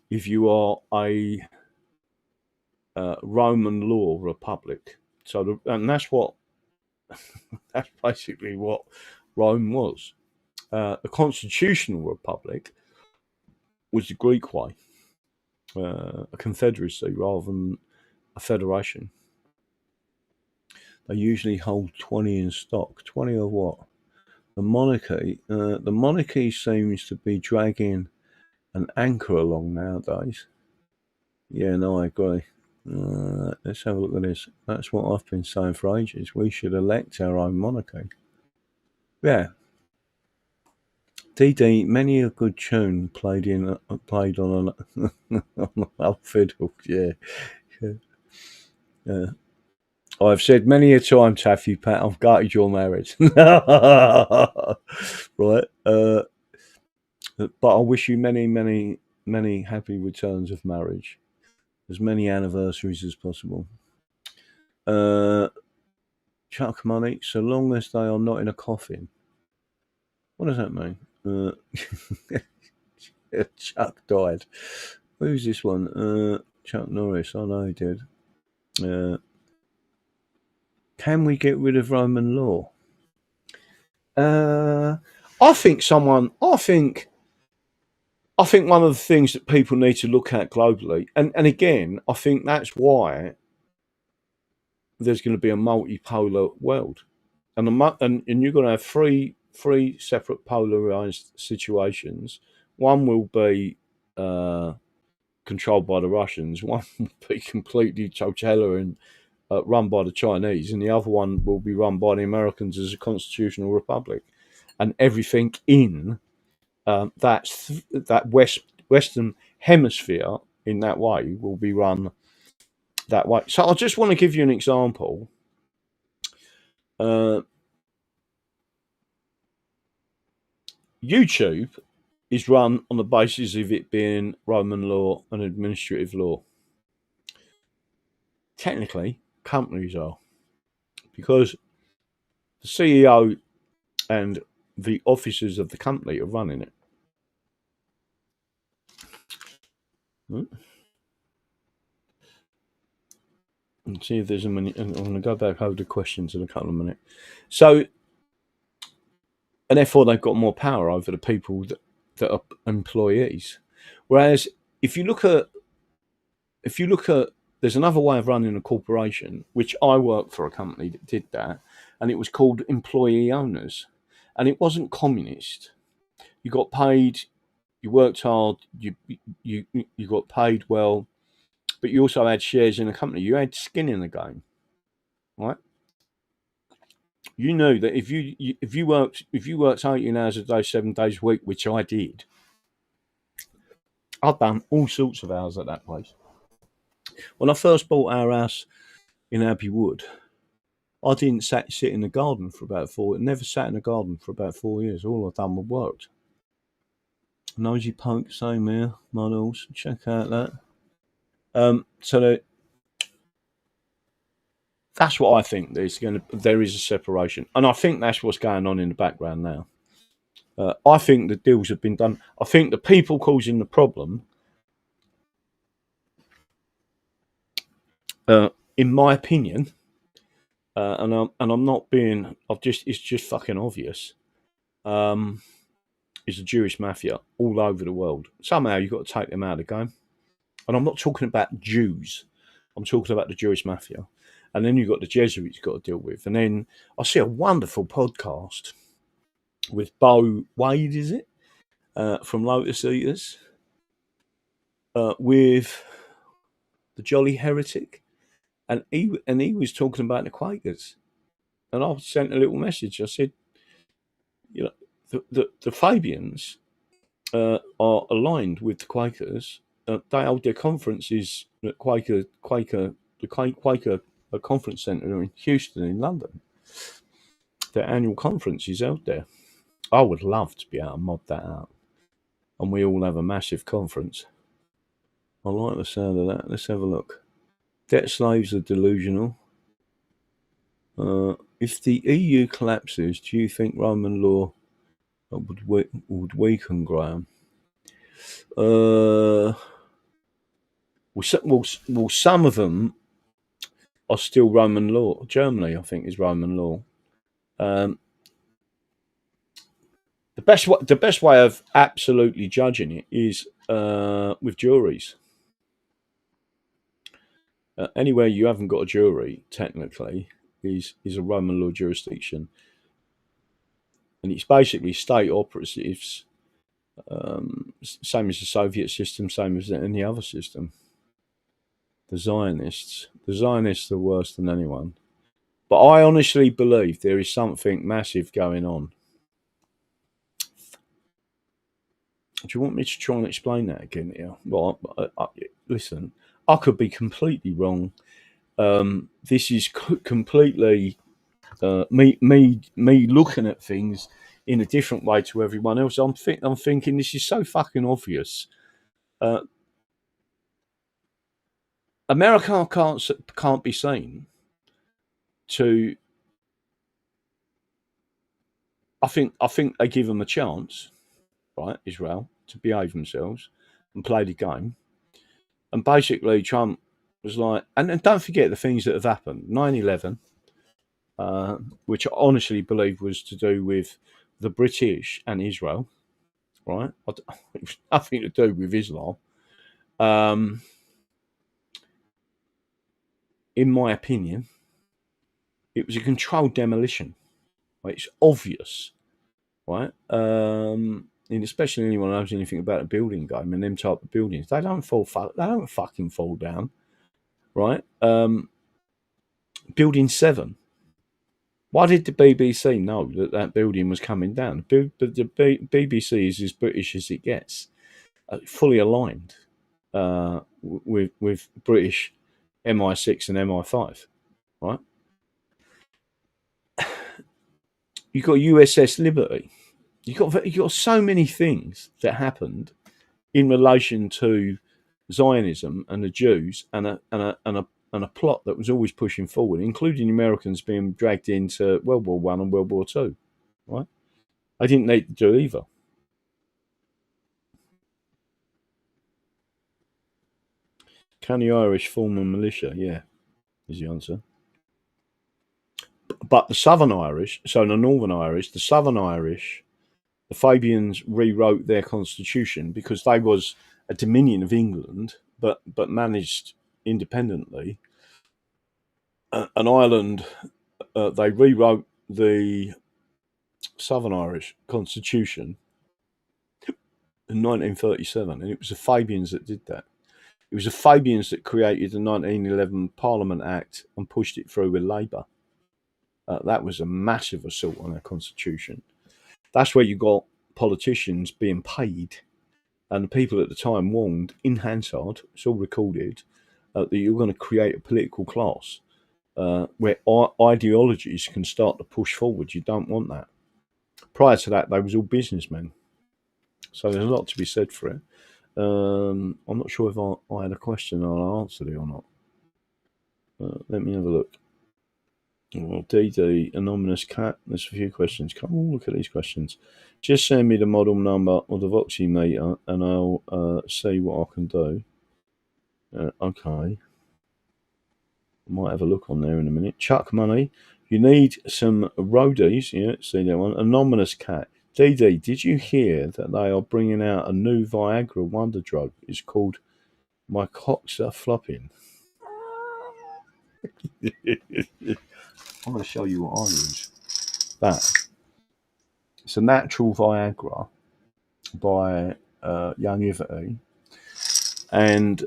if you are a Roman law republic. And that's what that's basically what Rome was. A constitutional republic was the Greek way, a confederacy rather than a federation. They usually hold 20 in stock. 20 of what? The monarchy seems to be dragging an anchor along nowadays. Yeah, no, I agree. Let's have a look at this. That's what I've been saying for ages. We should elect our own monarchy. Yeah. DD, many a good tune played on an on an old fiddle. Yeah. I've said many a time, Taffy Pat, I've gutted your marriage. Right. But I wish you many, many, many happy returns of marriage. As many anniversaries as possible. Chuck money, so long as they are not in a coffin. What does that mean? Chuck died. Who's this one? Chuck Norris. I know he did. Can we get rid of Roman law? I think one of the things that people need to look at globally, and again, I think that's why there's going to be a multipolar world, and you're going to have three separate polarized situations. One will be controlled by the Russians. One will be completely totalitarian, run by the Chinese, and the other one will be run by the Americans as a constitutional republic, and everything in that Western hemisphere in that way will be run that way. So I just want to give you an example. YouTube is run on the basis of it being Roman law and administrative law. Technically, companies are, because the CEO and the officers of the company are running it. And see if there's a minute. I'm going to go back over the questions in a couple of minutes. So, and therefore they've got more power over the people that are employees. Whereas if you look at, there's another way of running a corporation, which I worked for a company that did that, and it was called employee owners, and it wasn't communist. You got paid, you worked hard, you got paid well, but you also had shares in the company. You had skin in the game, right? You knew that if you worked 18 hours a day, 7 days a week, which I did, I've done all sorts of hours at that place. When I first bought our house in Abbey Wood, I didn't sit in the garden for about never sat in the garden for about 4 years. All I've done was worked. Nosy Poke, same here, models. Check out that. So that's what I think. There is a separation, and I think that's what's going on in the background now. I think the deals have been done. I think the people causing the problem, in my opinion, and I'm not being. It's just fucking obvious. Is the Jewish mafia all over the world? Somehow you've got to take them out of the game. And I'm not talking about Jews. I'm talking about the Jewish mafia. And then you've got the Jesuits you've got to deal with. And then I see a wonderful podcast with Bo Wade, is it? From Lotus Eaters. With the Jolly Heretic. And he was talking about the Quakers. And I sent a little message. I said, you know, the Fabians are aligned with the Quakers. They hold their conferences at the Quaker Conference Centre in Houston, in London. Their annual conference is out there. I would love to be able to mod that out, and we all have a massive conference. I like the sound of that. Let's have a look. Debt slaves are delusional. If the EU collapses, do you think Roman law would weaken, Graham? Well, some of them are still Roman law. Germany, I think, is Roman law. Um, the best way of absolutely judging it is with juries. Anywhere you haven't got a jury, technically, is a Roman law jurisdiction, and it's basically state operatives, same as the Soviet system, same as any other system. The Zionists are worse than anyone. But I honestly believe there is something massive going on. Do you want me to try and explain that again here? Well, listen, I could be completely wrong. This is completely me looking at things in a different way to everyone else. I'm thinking this is so fucking obvious. America can't be seen to. I think they give them a chance, right? Israel to behave themselves and play the game, and basically Trump was like, and don't forget the things that have happened. 9/11, which I honestly believe was to do with the British and Israel, right? It was nothing to do with Islam. In my opinion, it was a controlled demolition. Right? It's obvious, right? And especially anyone who knows anything about a building game and them type of buildings, they don't fucking fall down, right? Building 7. Why did the BBC know that building was coming down? The BBC is as British as it gets, fully aligned with British MI6 and MI5, right? You got USS Liberty. You got so many things that happened in relation to Zionism and the Jews, and a plot that was always pushing forward, including Americans being dragged into World War One and World War Two. Right? They didn't need to do either. Can the Irish form a militia? Yeah, is the answer. But the Southern Irish, so the Northern Irish, the Southern Irish, the Fabians rewrote their constitution because they was a dominion of England, but managed independently. And Ireland, they rewrote the Southern Irish constitution in 1937, and it was the Fabians that did that. It was the Fabians that created the 1911 Parliament Act and pushed it through with Labour. That was a massive assault on our constitution. That's where you got politicians being paid, and the people at the time warned in Hansard, it's all recorded, that you're going to create a political class where ideologies can start to push forward. You don't want that. Prior to that, they was all businessmen. So there's a lot to be said for it. I'm not sure if I had a question and I answered it or not. Let me have a look. Well, DD, Anonymous Cat, there's a few questions. Come on, look at these questions. Just send me the model number or the Voxy meter and I'll see what I can do. Okay. Might have a look on there in a minute. Chuck Money, you need some roadies. Yeah, see that one. Anonymous Cat. DD, did you hear that they are bringing out a new Viagra wonder drug? It's called My Cocks Are Flopping. I'm going to show you what I use. That. It's a natural Viagra by Young Ivety, and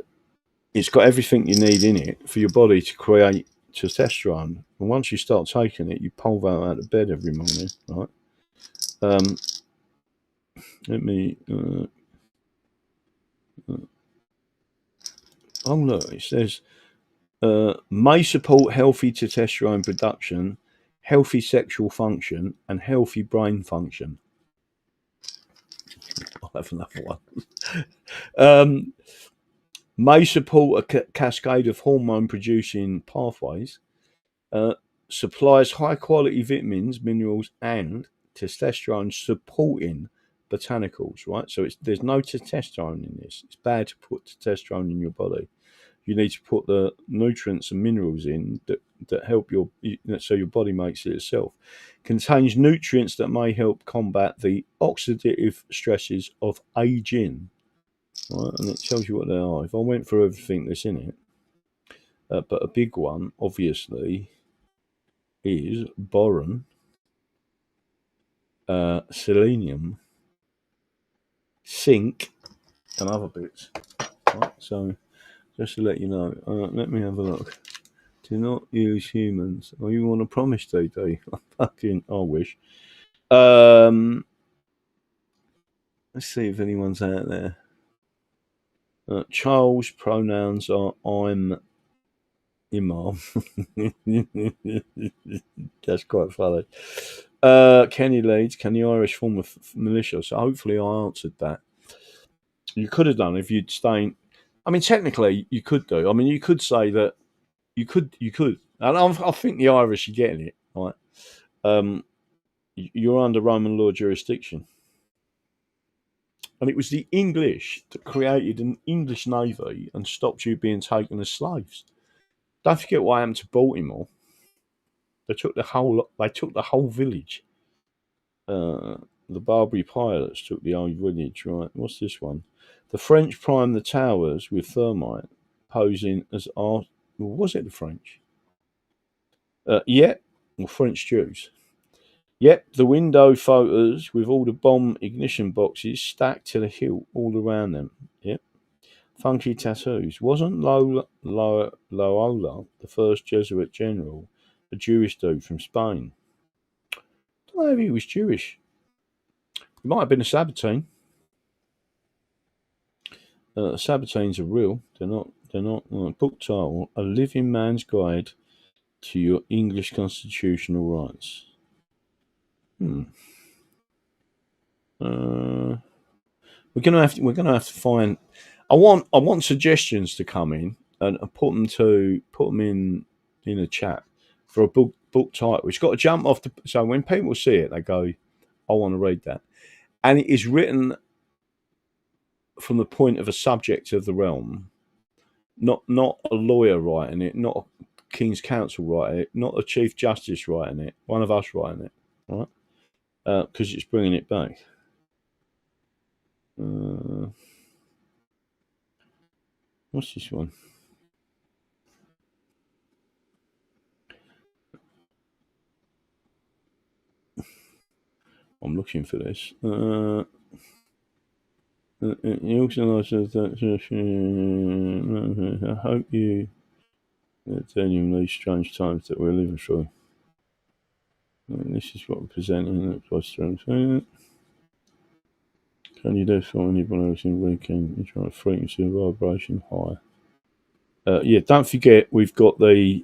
it's got everything you need in it for your body to create testosterone. And once you start taking it, you pull that out of bed every morning, right? Let me. Oh look, it says may support healthy testosterone production, healthy sexual function, and healthy brain function. I'll have another one. may support a cascade of hormone-producing pathways, uh, supplies high-quality vitamins, minerals, and testosterone-supporting botanicals. Right, so there's no testosterone in this. It's bad to put testosterone in your body. You need to put the nutrients and minerals in that help so your body makes it itself. Contains nutrients that may help combat the oxidative stresses of aging. Right, and it tells you what they are. If I went through everything that's in it, but a big one, obviously, is boron, selenium, zinc, and other bits. Right, so just to let you know, let me have a look. Do not use humans. Oh, you want to promise, DD? I wish. Let's see if anyone's out there. Charles pronouns are I'm Imam. That's quite funny. Kenny Leeds, can the Irish form a militia? So hopefully I answered that. You could have done if you'd stayed. I mean, technically you could do. I mean, you could say that you could. And I think the Irish are getting it right. You're under Roman law jurisdiction. And it was the English that created an English navy and stopped you being taken as slaves. Don't forget what happened to Baltimore. They took the whole village. The Barbary pilots took the whole village. Right? What's this one? The French primed the towers with thermite, posing as art. Was it the French? Yeah, well, French Jews. Yep, the window photos with all the bomb ignition boxes stacked to the hilt all around them. Yep. Funky tattoos. Wasn't Loyola, the first Jesuit general, a Jewish dude from Spain? I don't know if he was Jewish. He might have been a Sabbatine. Sabbatines are real. They're not. Book title: A Living Man's Guide to Your English Constitutional Rights. We're gonna have to find. I want suggestions to come in and put them in a chat for a book title. It's got to jump off the. So when people see it, they go, "I want to read that," and it is written from the point of a subject of the realm, not a lawyer writing it, not a King's Counsel writing it, not a Chief Justice writing it, one of us writing it, right? Because it's bringing it back. What's this one? I'm looking for this. He also says that I hope you tell you in these strange times that we're living through. This is what we're presenting. Can you do for anybody else in the weekend? You try frequency and vibration high. Yeah, don't forget we've got the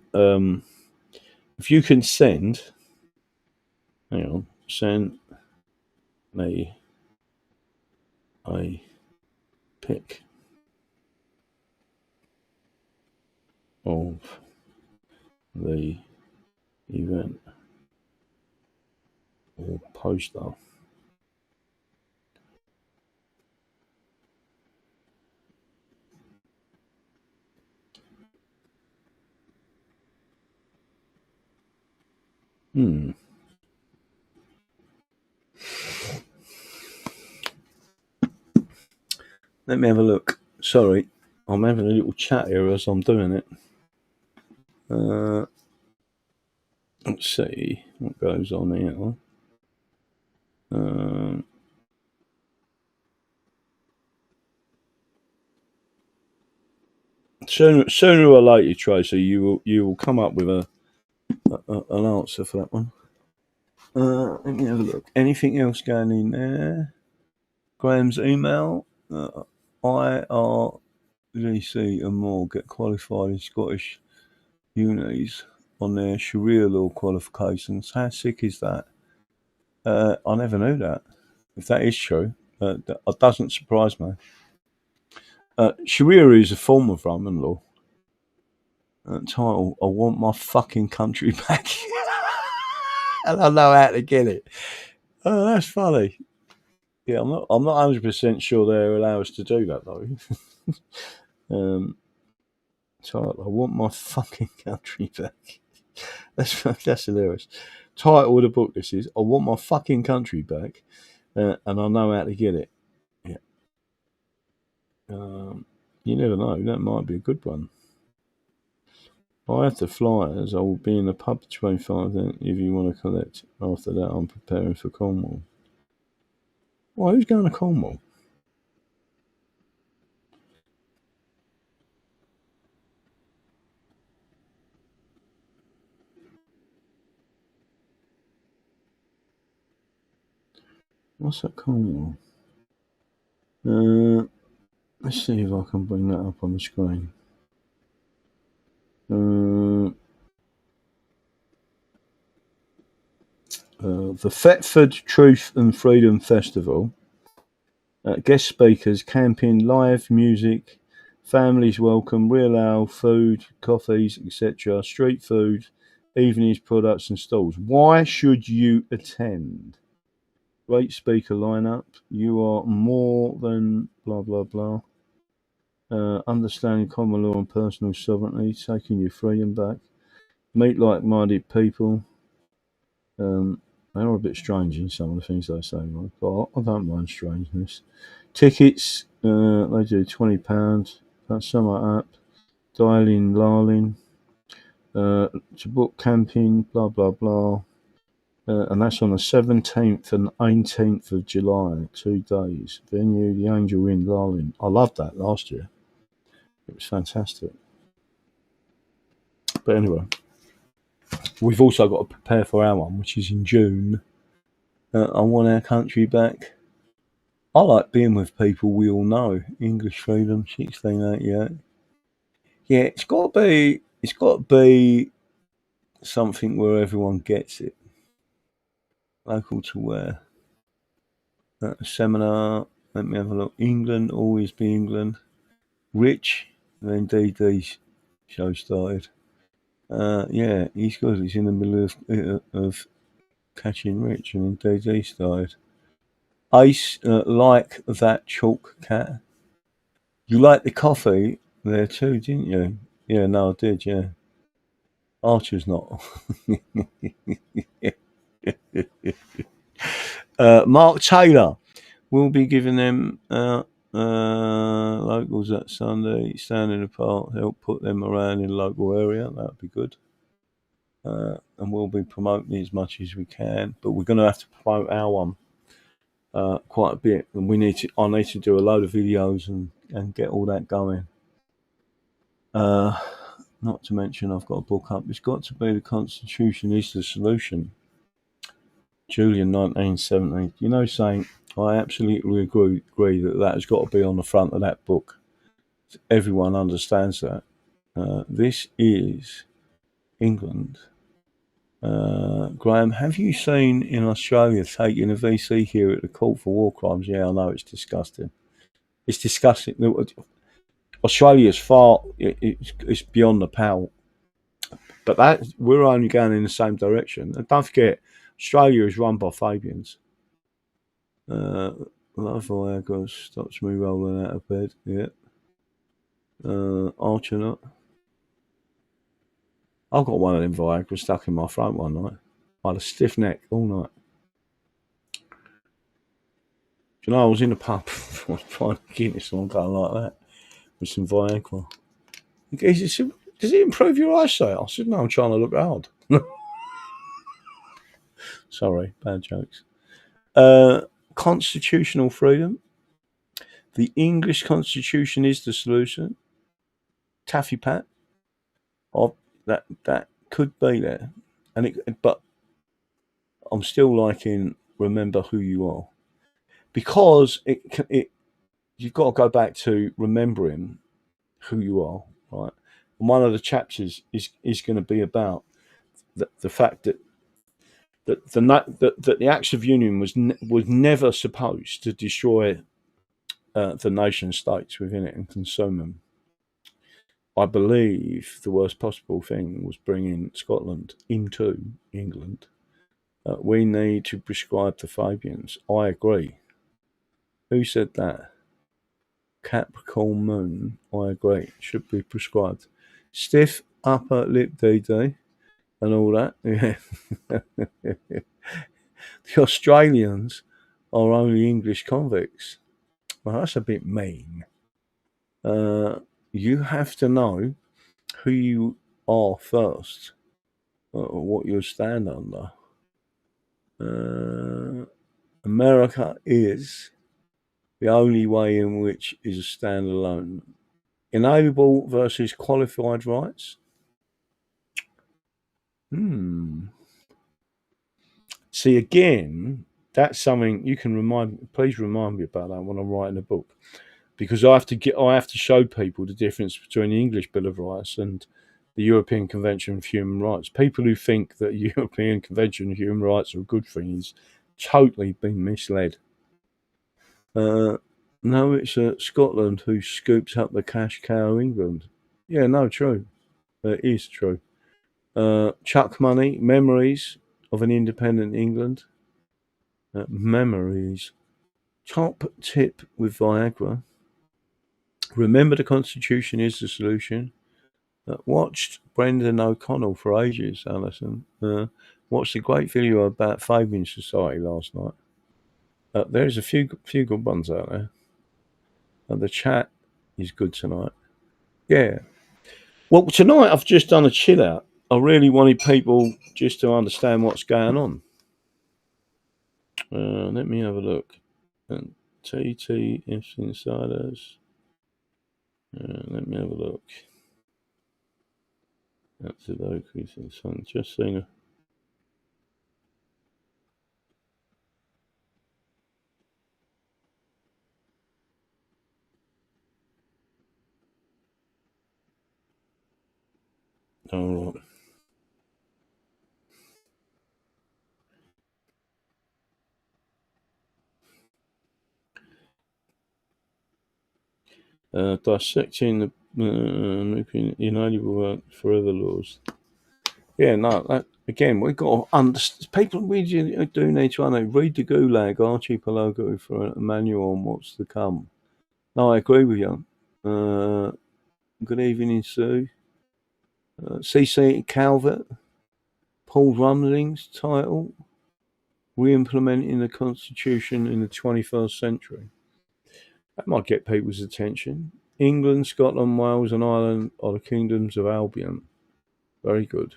if you can send me a pic of the event or poster. Let me have a look. Sorry, I'm having a little chat here as I'm doing it. Let's see what goes on here. Sooner or later, Tracy, you will come up with an answer for that one. Let me have a look. Anything else going in there? Graham's email. IRGC and more get qualified in Scottish unis on their Sharia law qualifications. How sick is that? I never knew that. If that is true, that doesn't surprise me. Sharia is a form of Roman law. Title: I want my fucking country back, and I know how to get it. Oh, that's funny. Yeah, I'm not 100% sure they allow us to do that though. Title: I want my fucking country back. That's hilarious. Title of the book: This is I want my fucking country back, and I know how to get it. Yeah. You never know. That might be a good one. I have to fly as I will be in the pub at 25 then if you want to collect. After that, I'm preparing for Cornwall. Well, who's going to Cornwall? What's that Cornwall? Let's see if I can bring that up on the screen. The Thetford Truth and Freedom Festival. Guest speakers, camping, live music, families welcome, real ale, food, coffees, etc., street food, evenings, products and stalls. Why should you attend? Great speaker lineup. You are more than blah blah blah. Understanding common law and personal sovereignty, taking your freedom back. Meet like-minded people. They are a bit strange in some of the things they say, right? But I don't mind strangeness. Tickets, they do £20. That's some like that. Dialing, Larlin. To book camping, blah blah blah. And that's on the 17th and 18th of July, 2 days. Venue, the Angel Inn, Larlin. I loved that last year. It was fantastic. But anyway, we've also got to prepare for our one, which is in June. I want our country back. I like being with people we all know. English Freedom, 1688. Yeah, it's got to be something where everyone gets it. Local to where? A seminar. Let me have a look. England, always be England. Rich, then DD's show started. Yeah, he's good. He's in the middle of catching Rich, and then DD started. Ace, like that chalk cat. You liked the coffee there too, didn't you? Yeah, no, I did, yeah. Archer's not. Mark Taylor will be giving them locals that Sunday, standing apart, help put them around in the local area. That would be good. And we'll be promoting as much as we can, but we're going to have to promote our one quite a bit, and I need to do a load of videos and get all that going. Not to mention I've got a book up. It's got to be The Constitution is the Solution. Julian 1970. You know, saying I absolutely agree that has got to be on the front of that book. Everyone understands that. This is England. Graham, have you seen in Australia taking a VC here at the Court for War Crimes? Yeah, I know, it's disgusting. It's disgusting. Australia's it's beyond the pale. But that we're only going in the same direction. And don't forget, Australia is run by Fabians. Love Viagra stops me rolling out of bed. Yeah. Archer. I've got one of them Viagra stuck in my throat one night. I had a stiff neck all night. You know, I was in the pub trying to Guinness and I'm going like that with some Viagra. He said, does it improve your eyesight? I said, no, I'm trying to look hard. Sorry, bad jokes. Constitutional freedom. The English Constitution is the solution. Taffy Pat. That could be there, but I'm still liking remember who you are, because you've got to go back to remembering who you are, right? And one of the chapters is going to be about the fact that the Acts of Union was never supposed to destroy the nation states within it and consume them. I believe the worst possible thing was bringing Scotland into England. We need to prescribe the Fabians. I agree. Who said that? Capricorn Moon. I agree. Should be prescribed. Stiff upper lip DD and all that. Yeah. The Australians are only English convicts. Well, that's a bit mean. You have to know who you are first, what you stand under. America is the only way in which is a standalone. Inalienable versus qualified rights. See, again, that's something you can please remind me about that when I'm writing a book, because I have to show people the difference between the English Bill of Rights and the European Convention of Human Rights. People who think that the European Convention of Human Rights are a good thing is totally been misled. No, it's Scotland who scoops up the cash cow England. Yeah, no, true. It is true. Chuck money, memories of an independent England. Memories. Top tip with Viagra. Remember, the Constitution is the solution. Watched Brendan O'Connell for ages, Alison. Watched a great video about Fabian Society last night. There's a few good ones out there. The chat is good tonight. Yeah. Well, tonight I've just done a chill out. I really wanted people just to understand what's going on. Let me have a look. TTF Insiders. Let me have a look. That's the locals and son. Just seen a. All right. Dissecting the inalienable work forever laws. Yeah, no, that, again, we've got to understand. People, we do need to read the Gulag Archipelago for a manual on what's to come. No, I agree with you. Good evening, Sue. CC Calvert, Paul Rumling's title, Re-implementing the Constitution in the 21st Century. That might get people's attention. England, Scotland, Wales and Ireland are the kingdoms of Albion. Very good.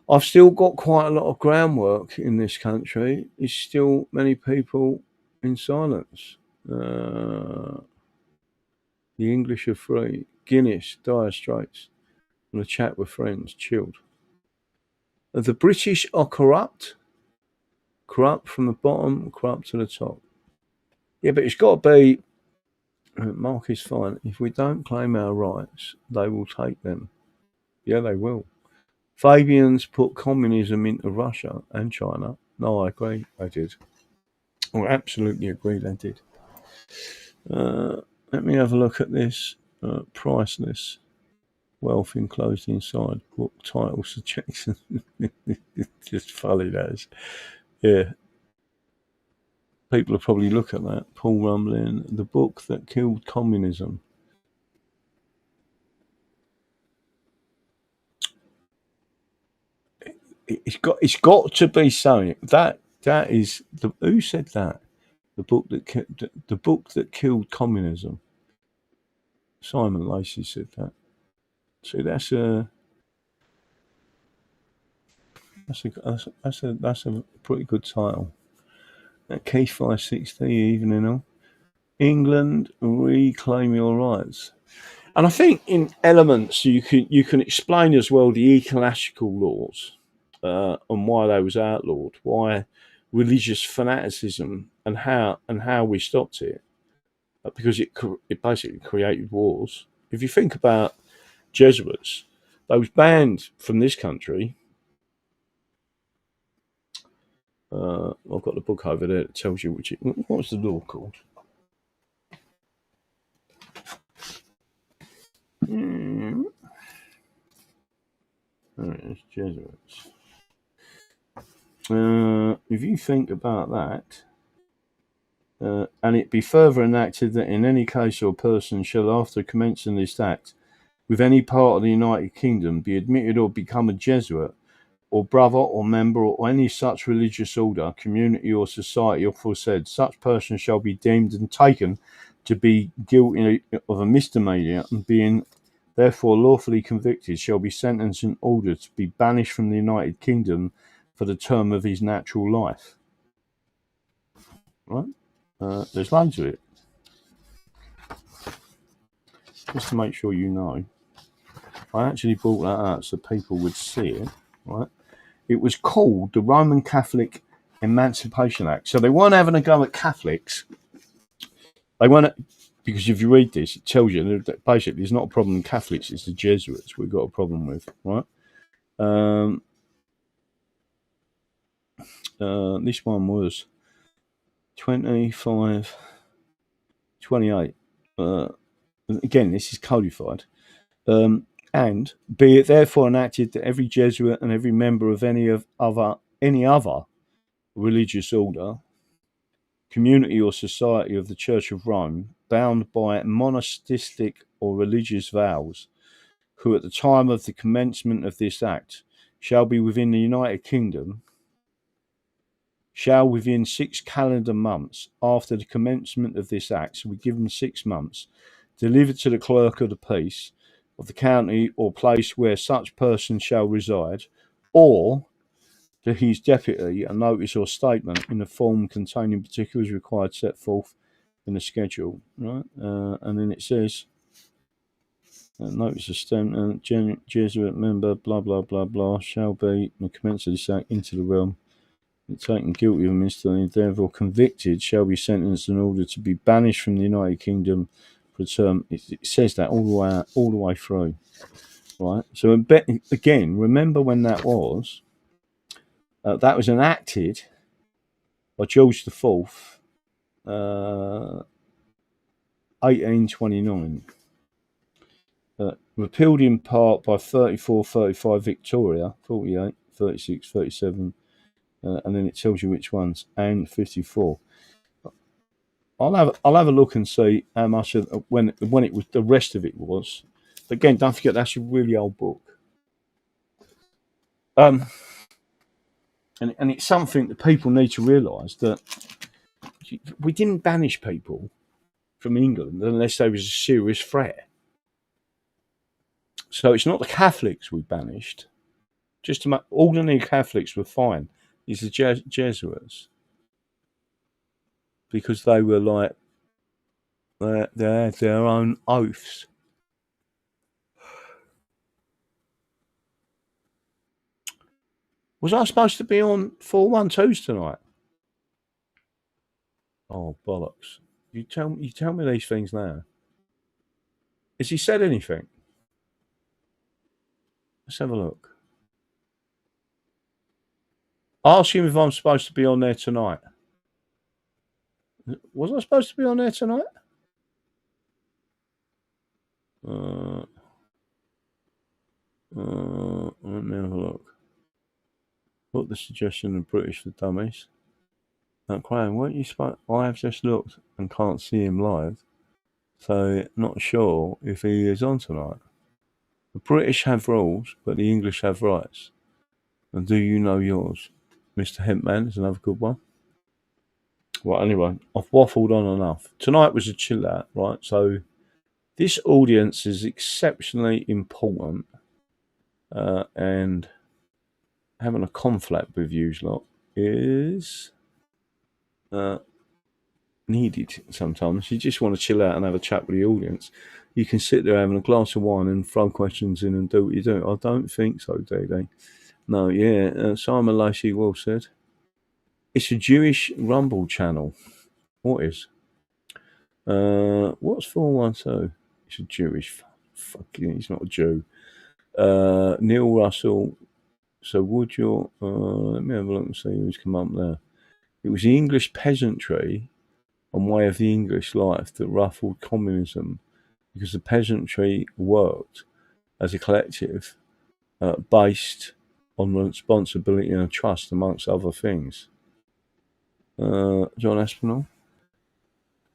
I've still got quite a lot of groundwork in this country. There's still many people in silence. The English are free. Guinness, dire straits. And a chat with friends, chilled. The British are corrupt. Corrupt from the bottom, corrupt to the top. Yeah, but it's got to be, Mark is fine. If we don't claim our rights, they will take them. Yeah, they will. Fabians put communism into Russia and China. No, I agree, they did. I absolutely agree, they did. Let me have a look at this. Priceless. Wealth enclosed inside. Book title suggestion. Just funny, that is. Yeah. People will probably look at that. Paul Rumlin, the book that killed communism. It's got to be something. That is who said that? The book that killed communism. Simon Lacey said that. See, that's a pretty good title. Case 560, evening all. England, reclaim your rights. And I think in elements you can explain as well the ecclesiastical laws and why they was outlawed, why religious fanaticism and how we stopped it, because it basically created wars. If you think about Jesuits, they was banned from this country. I've got the book over there that tells you what's the law called. There it is, Jesuits. If you think about that, and it be further enacted that in any case or person shall, after commencing this act, with any part of the United Kingdom, be admitted or become a Jesuit, or brother or member or any such religious order, community or society aforesaid, such person shall be deemed and taken to be guilty of a misdemeanor, and being therefore lawfully convicted, shall be sentenced and ordered to be banished from the United Kingdom for the term of his natural life. Right? There's loads of it. Just to make sure you know, I actually brought that out so people would see it. Right? It was called the Roman Catholic Emancipation Act. So they weren't having a go at Catholics. They weren't, because if you read this, it tells you that basically there's not a problem with Catholics, it's the Jesuits we've got a problem with, right? This one was 25, 28. Again, this is codified. And be it therefore enacted that every Jesuit and every member of any other religious order, community or society of the Church of Rome, bound by monastic or religious vows, who at the time of the commencement of this act shall be within the United Kingdom, shall within 6 calendar months after the commencement of this act, so we give them 6 months, delivered to the clerk of the peace of the county or place where such person shall reside, or to his deputy a notice or statement in a form containing particulars required set forth in the schedule, right? And then it says, notice of statement, Jesuit member, blah, blah, blah, blah, shall be, and commence of this act into the realm, taken guilty of a misdemeanor, and therefore convicted, shall be sentenced in order to be banished from the United Kingdom for a term. It says that all the way through, right? So again, remember when that was? That was enacted by George IV, 1829. Repealed in part by 34, 35 Victoria, 48, 36, 37, and then it tells you which ones, and 54. I'll have a look and see how much of, when it was, the rest of it was. But again, don't forget that's a really old book. And it's something that people need to realise, that we didn't banish people from England unless there was a serious threat. So it's not the Catholics we banished. Just to make ordinary Catholics were fine. It's the Jesuits, because they were like, they had their own oaths. Was I supposed to be on 412s tonight? Oh, bollocks. You tell me these things now. Has he said anything? Let's have a look. Ask him if I'm supposed to be on there tonight. Was I supposed to be on there tonight? Let me have a look. Put the suggestion in British for Dummies. Graham, weren't you supposed? I have just looked and can't see him live, so not sure if he is on tonight. The British have rules, but the English have rights. And do you know yours? Mr. Hempman is another good one. Well, anyway, I've waffled on enough. Tonight was a chill out, right? So this audience is exceptionally important, and having a conflict with you lot is needed sometimes. You just want to chill out and have a chat with the audience. You can sit there having a glass of wine and throw questions in and do what you do. I don't think so, do they? No, yeah. Simon Lacey Will said, it's a Jewish Rumble channel. What is? What's 412? It's a Jewish. Fucking, he's not a Jew. Neil Russell. So would your... let me have a look and see who's come up there. It was the English peasantry and way of the English life that ruffled communism because the peasantry worked as a collective based on responsibility and trust, amongst other things. John Aspinall.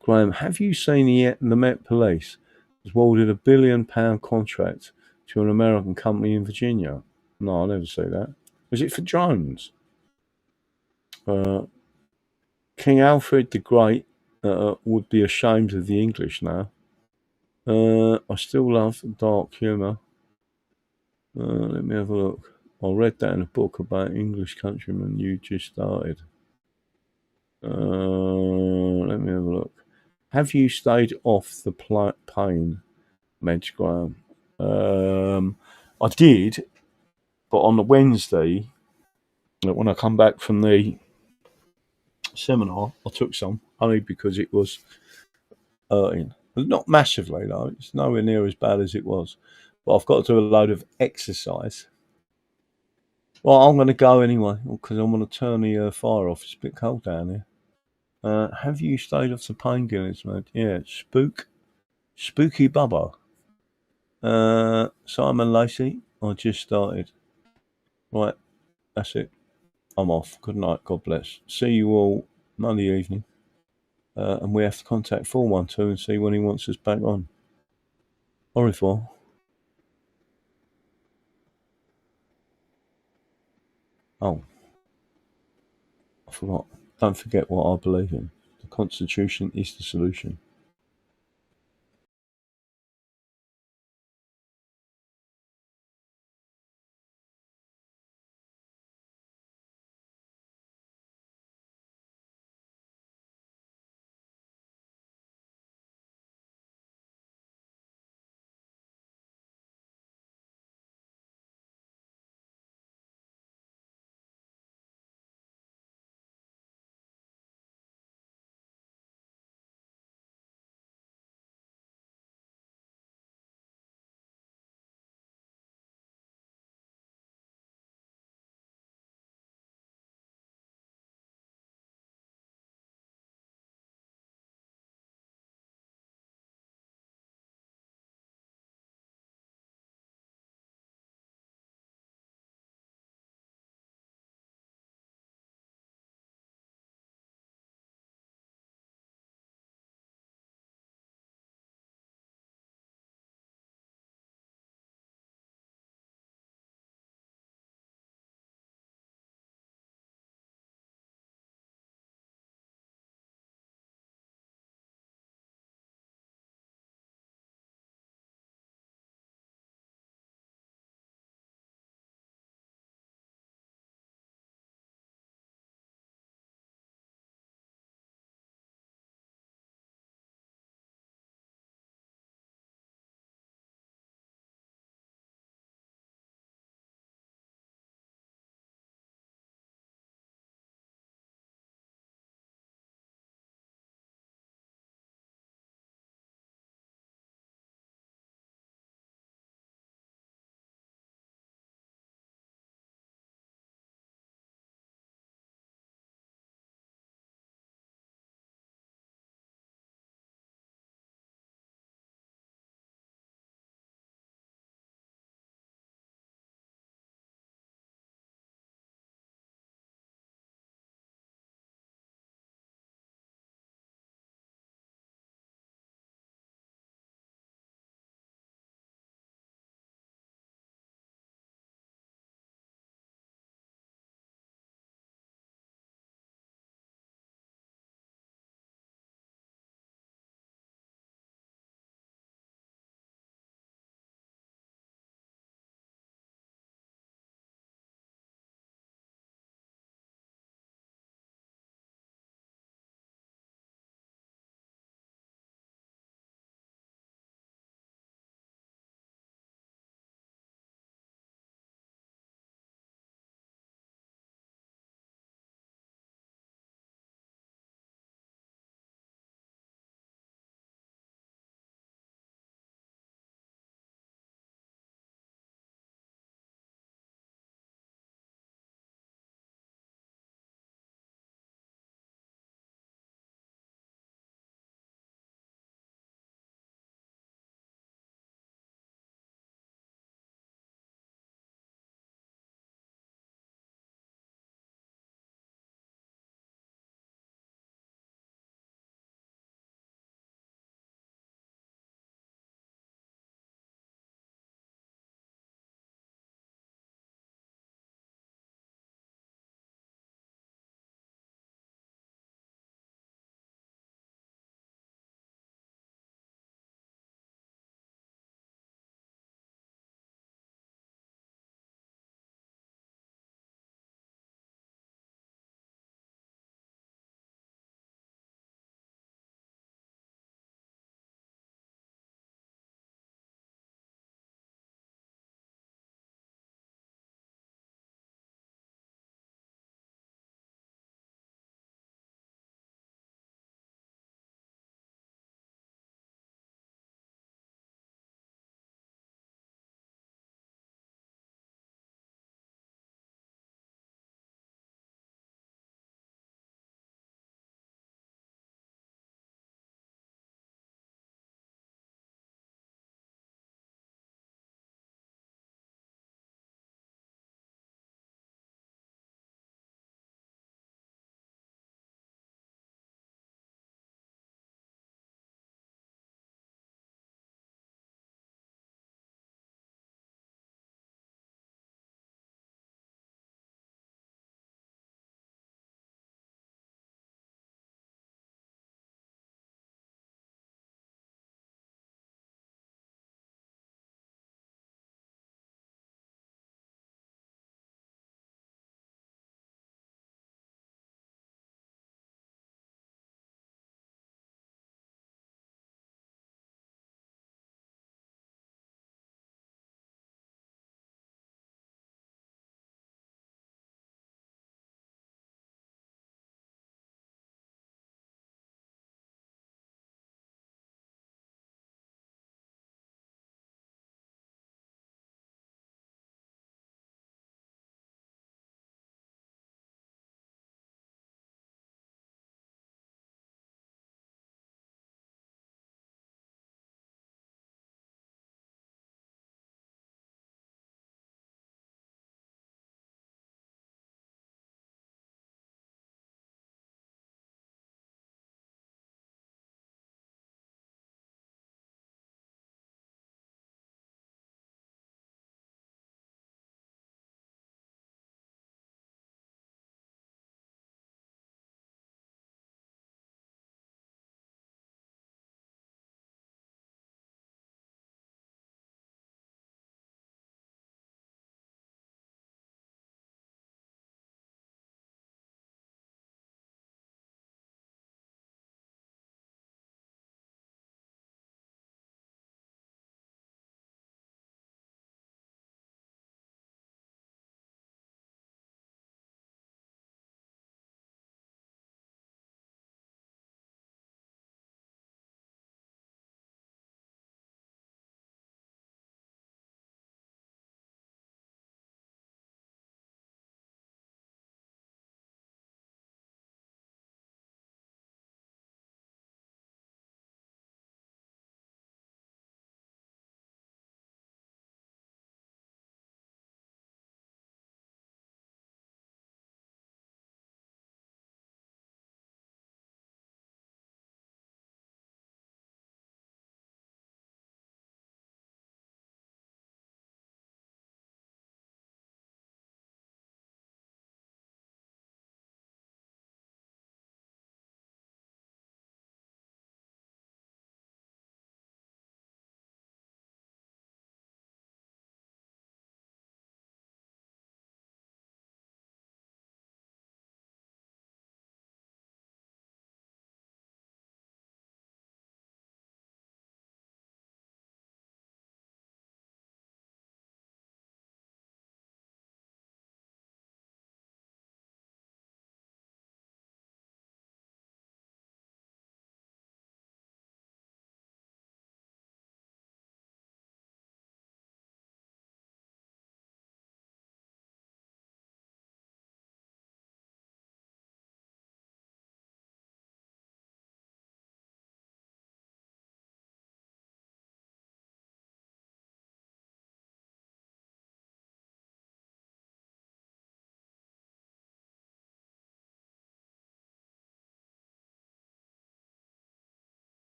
Graham, have you seen the Met Police has awarded £1 billion contract to an American company in Virginia? No, I never see that. Was it for drones? King Alfred the Great would be ashamed of the English now. I still love dark humour. Let me have a look. I read that in a book about English countrymen you just started. Let me have a look. Have you stayed off the pain, Medge Graham? I did, but on the Wednesday, when I come back from the seminar, I took some, only because it was hurting. Not massively, though. It's nowhere near as bad as it was. But I've got to do a load of exercise. Well, I'm going to go anyway, because I'm going to turn the fire off. It's a bit cold down here. Have you stayed off the painkillers, mate? Yeah, Spooky Bubba. Simon Lacey, I just started. Right, that's it. I'm off. Good night. God bless. See you all Monday evening. And we have to contact 412 and see when he wants us back on. Au revoir. Oh, I forgot. Don't forget what I believe in. The Constitution is the solution.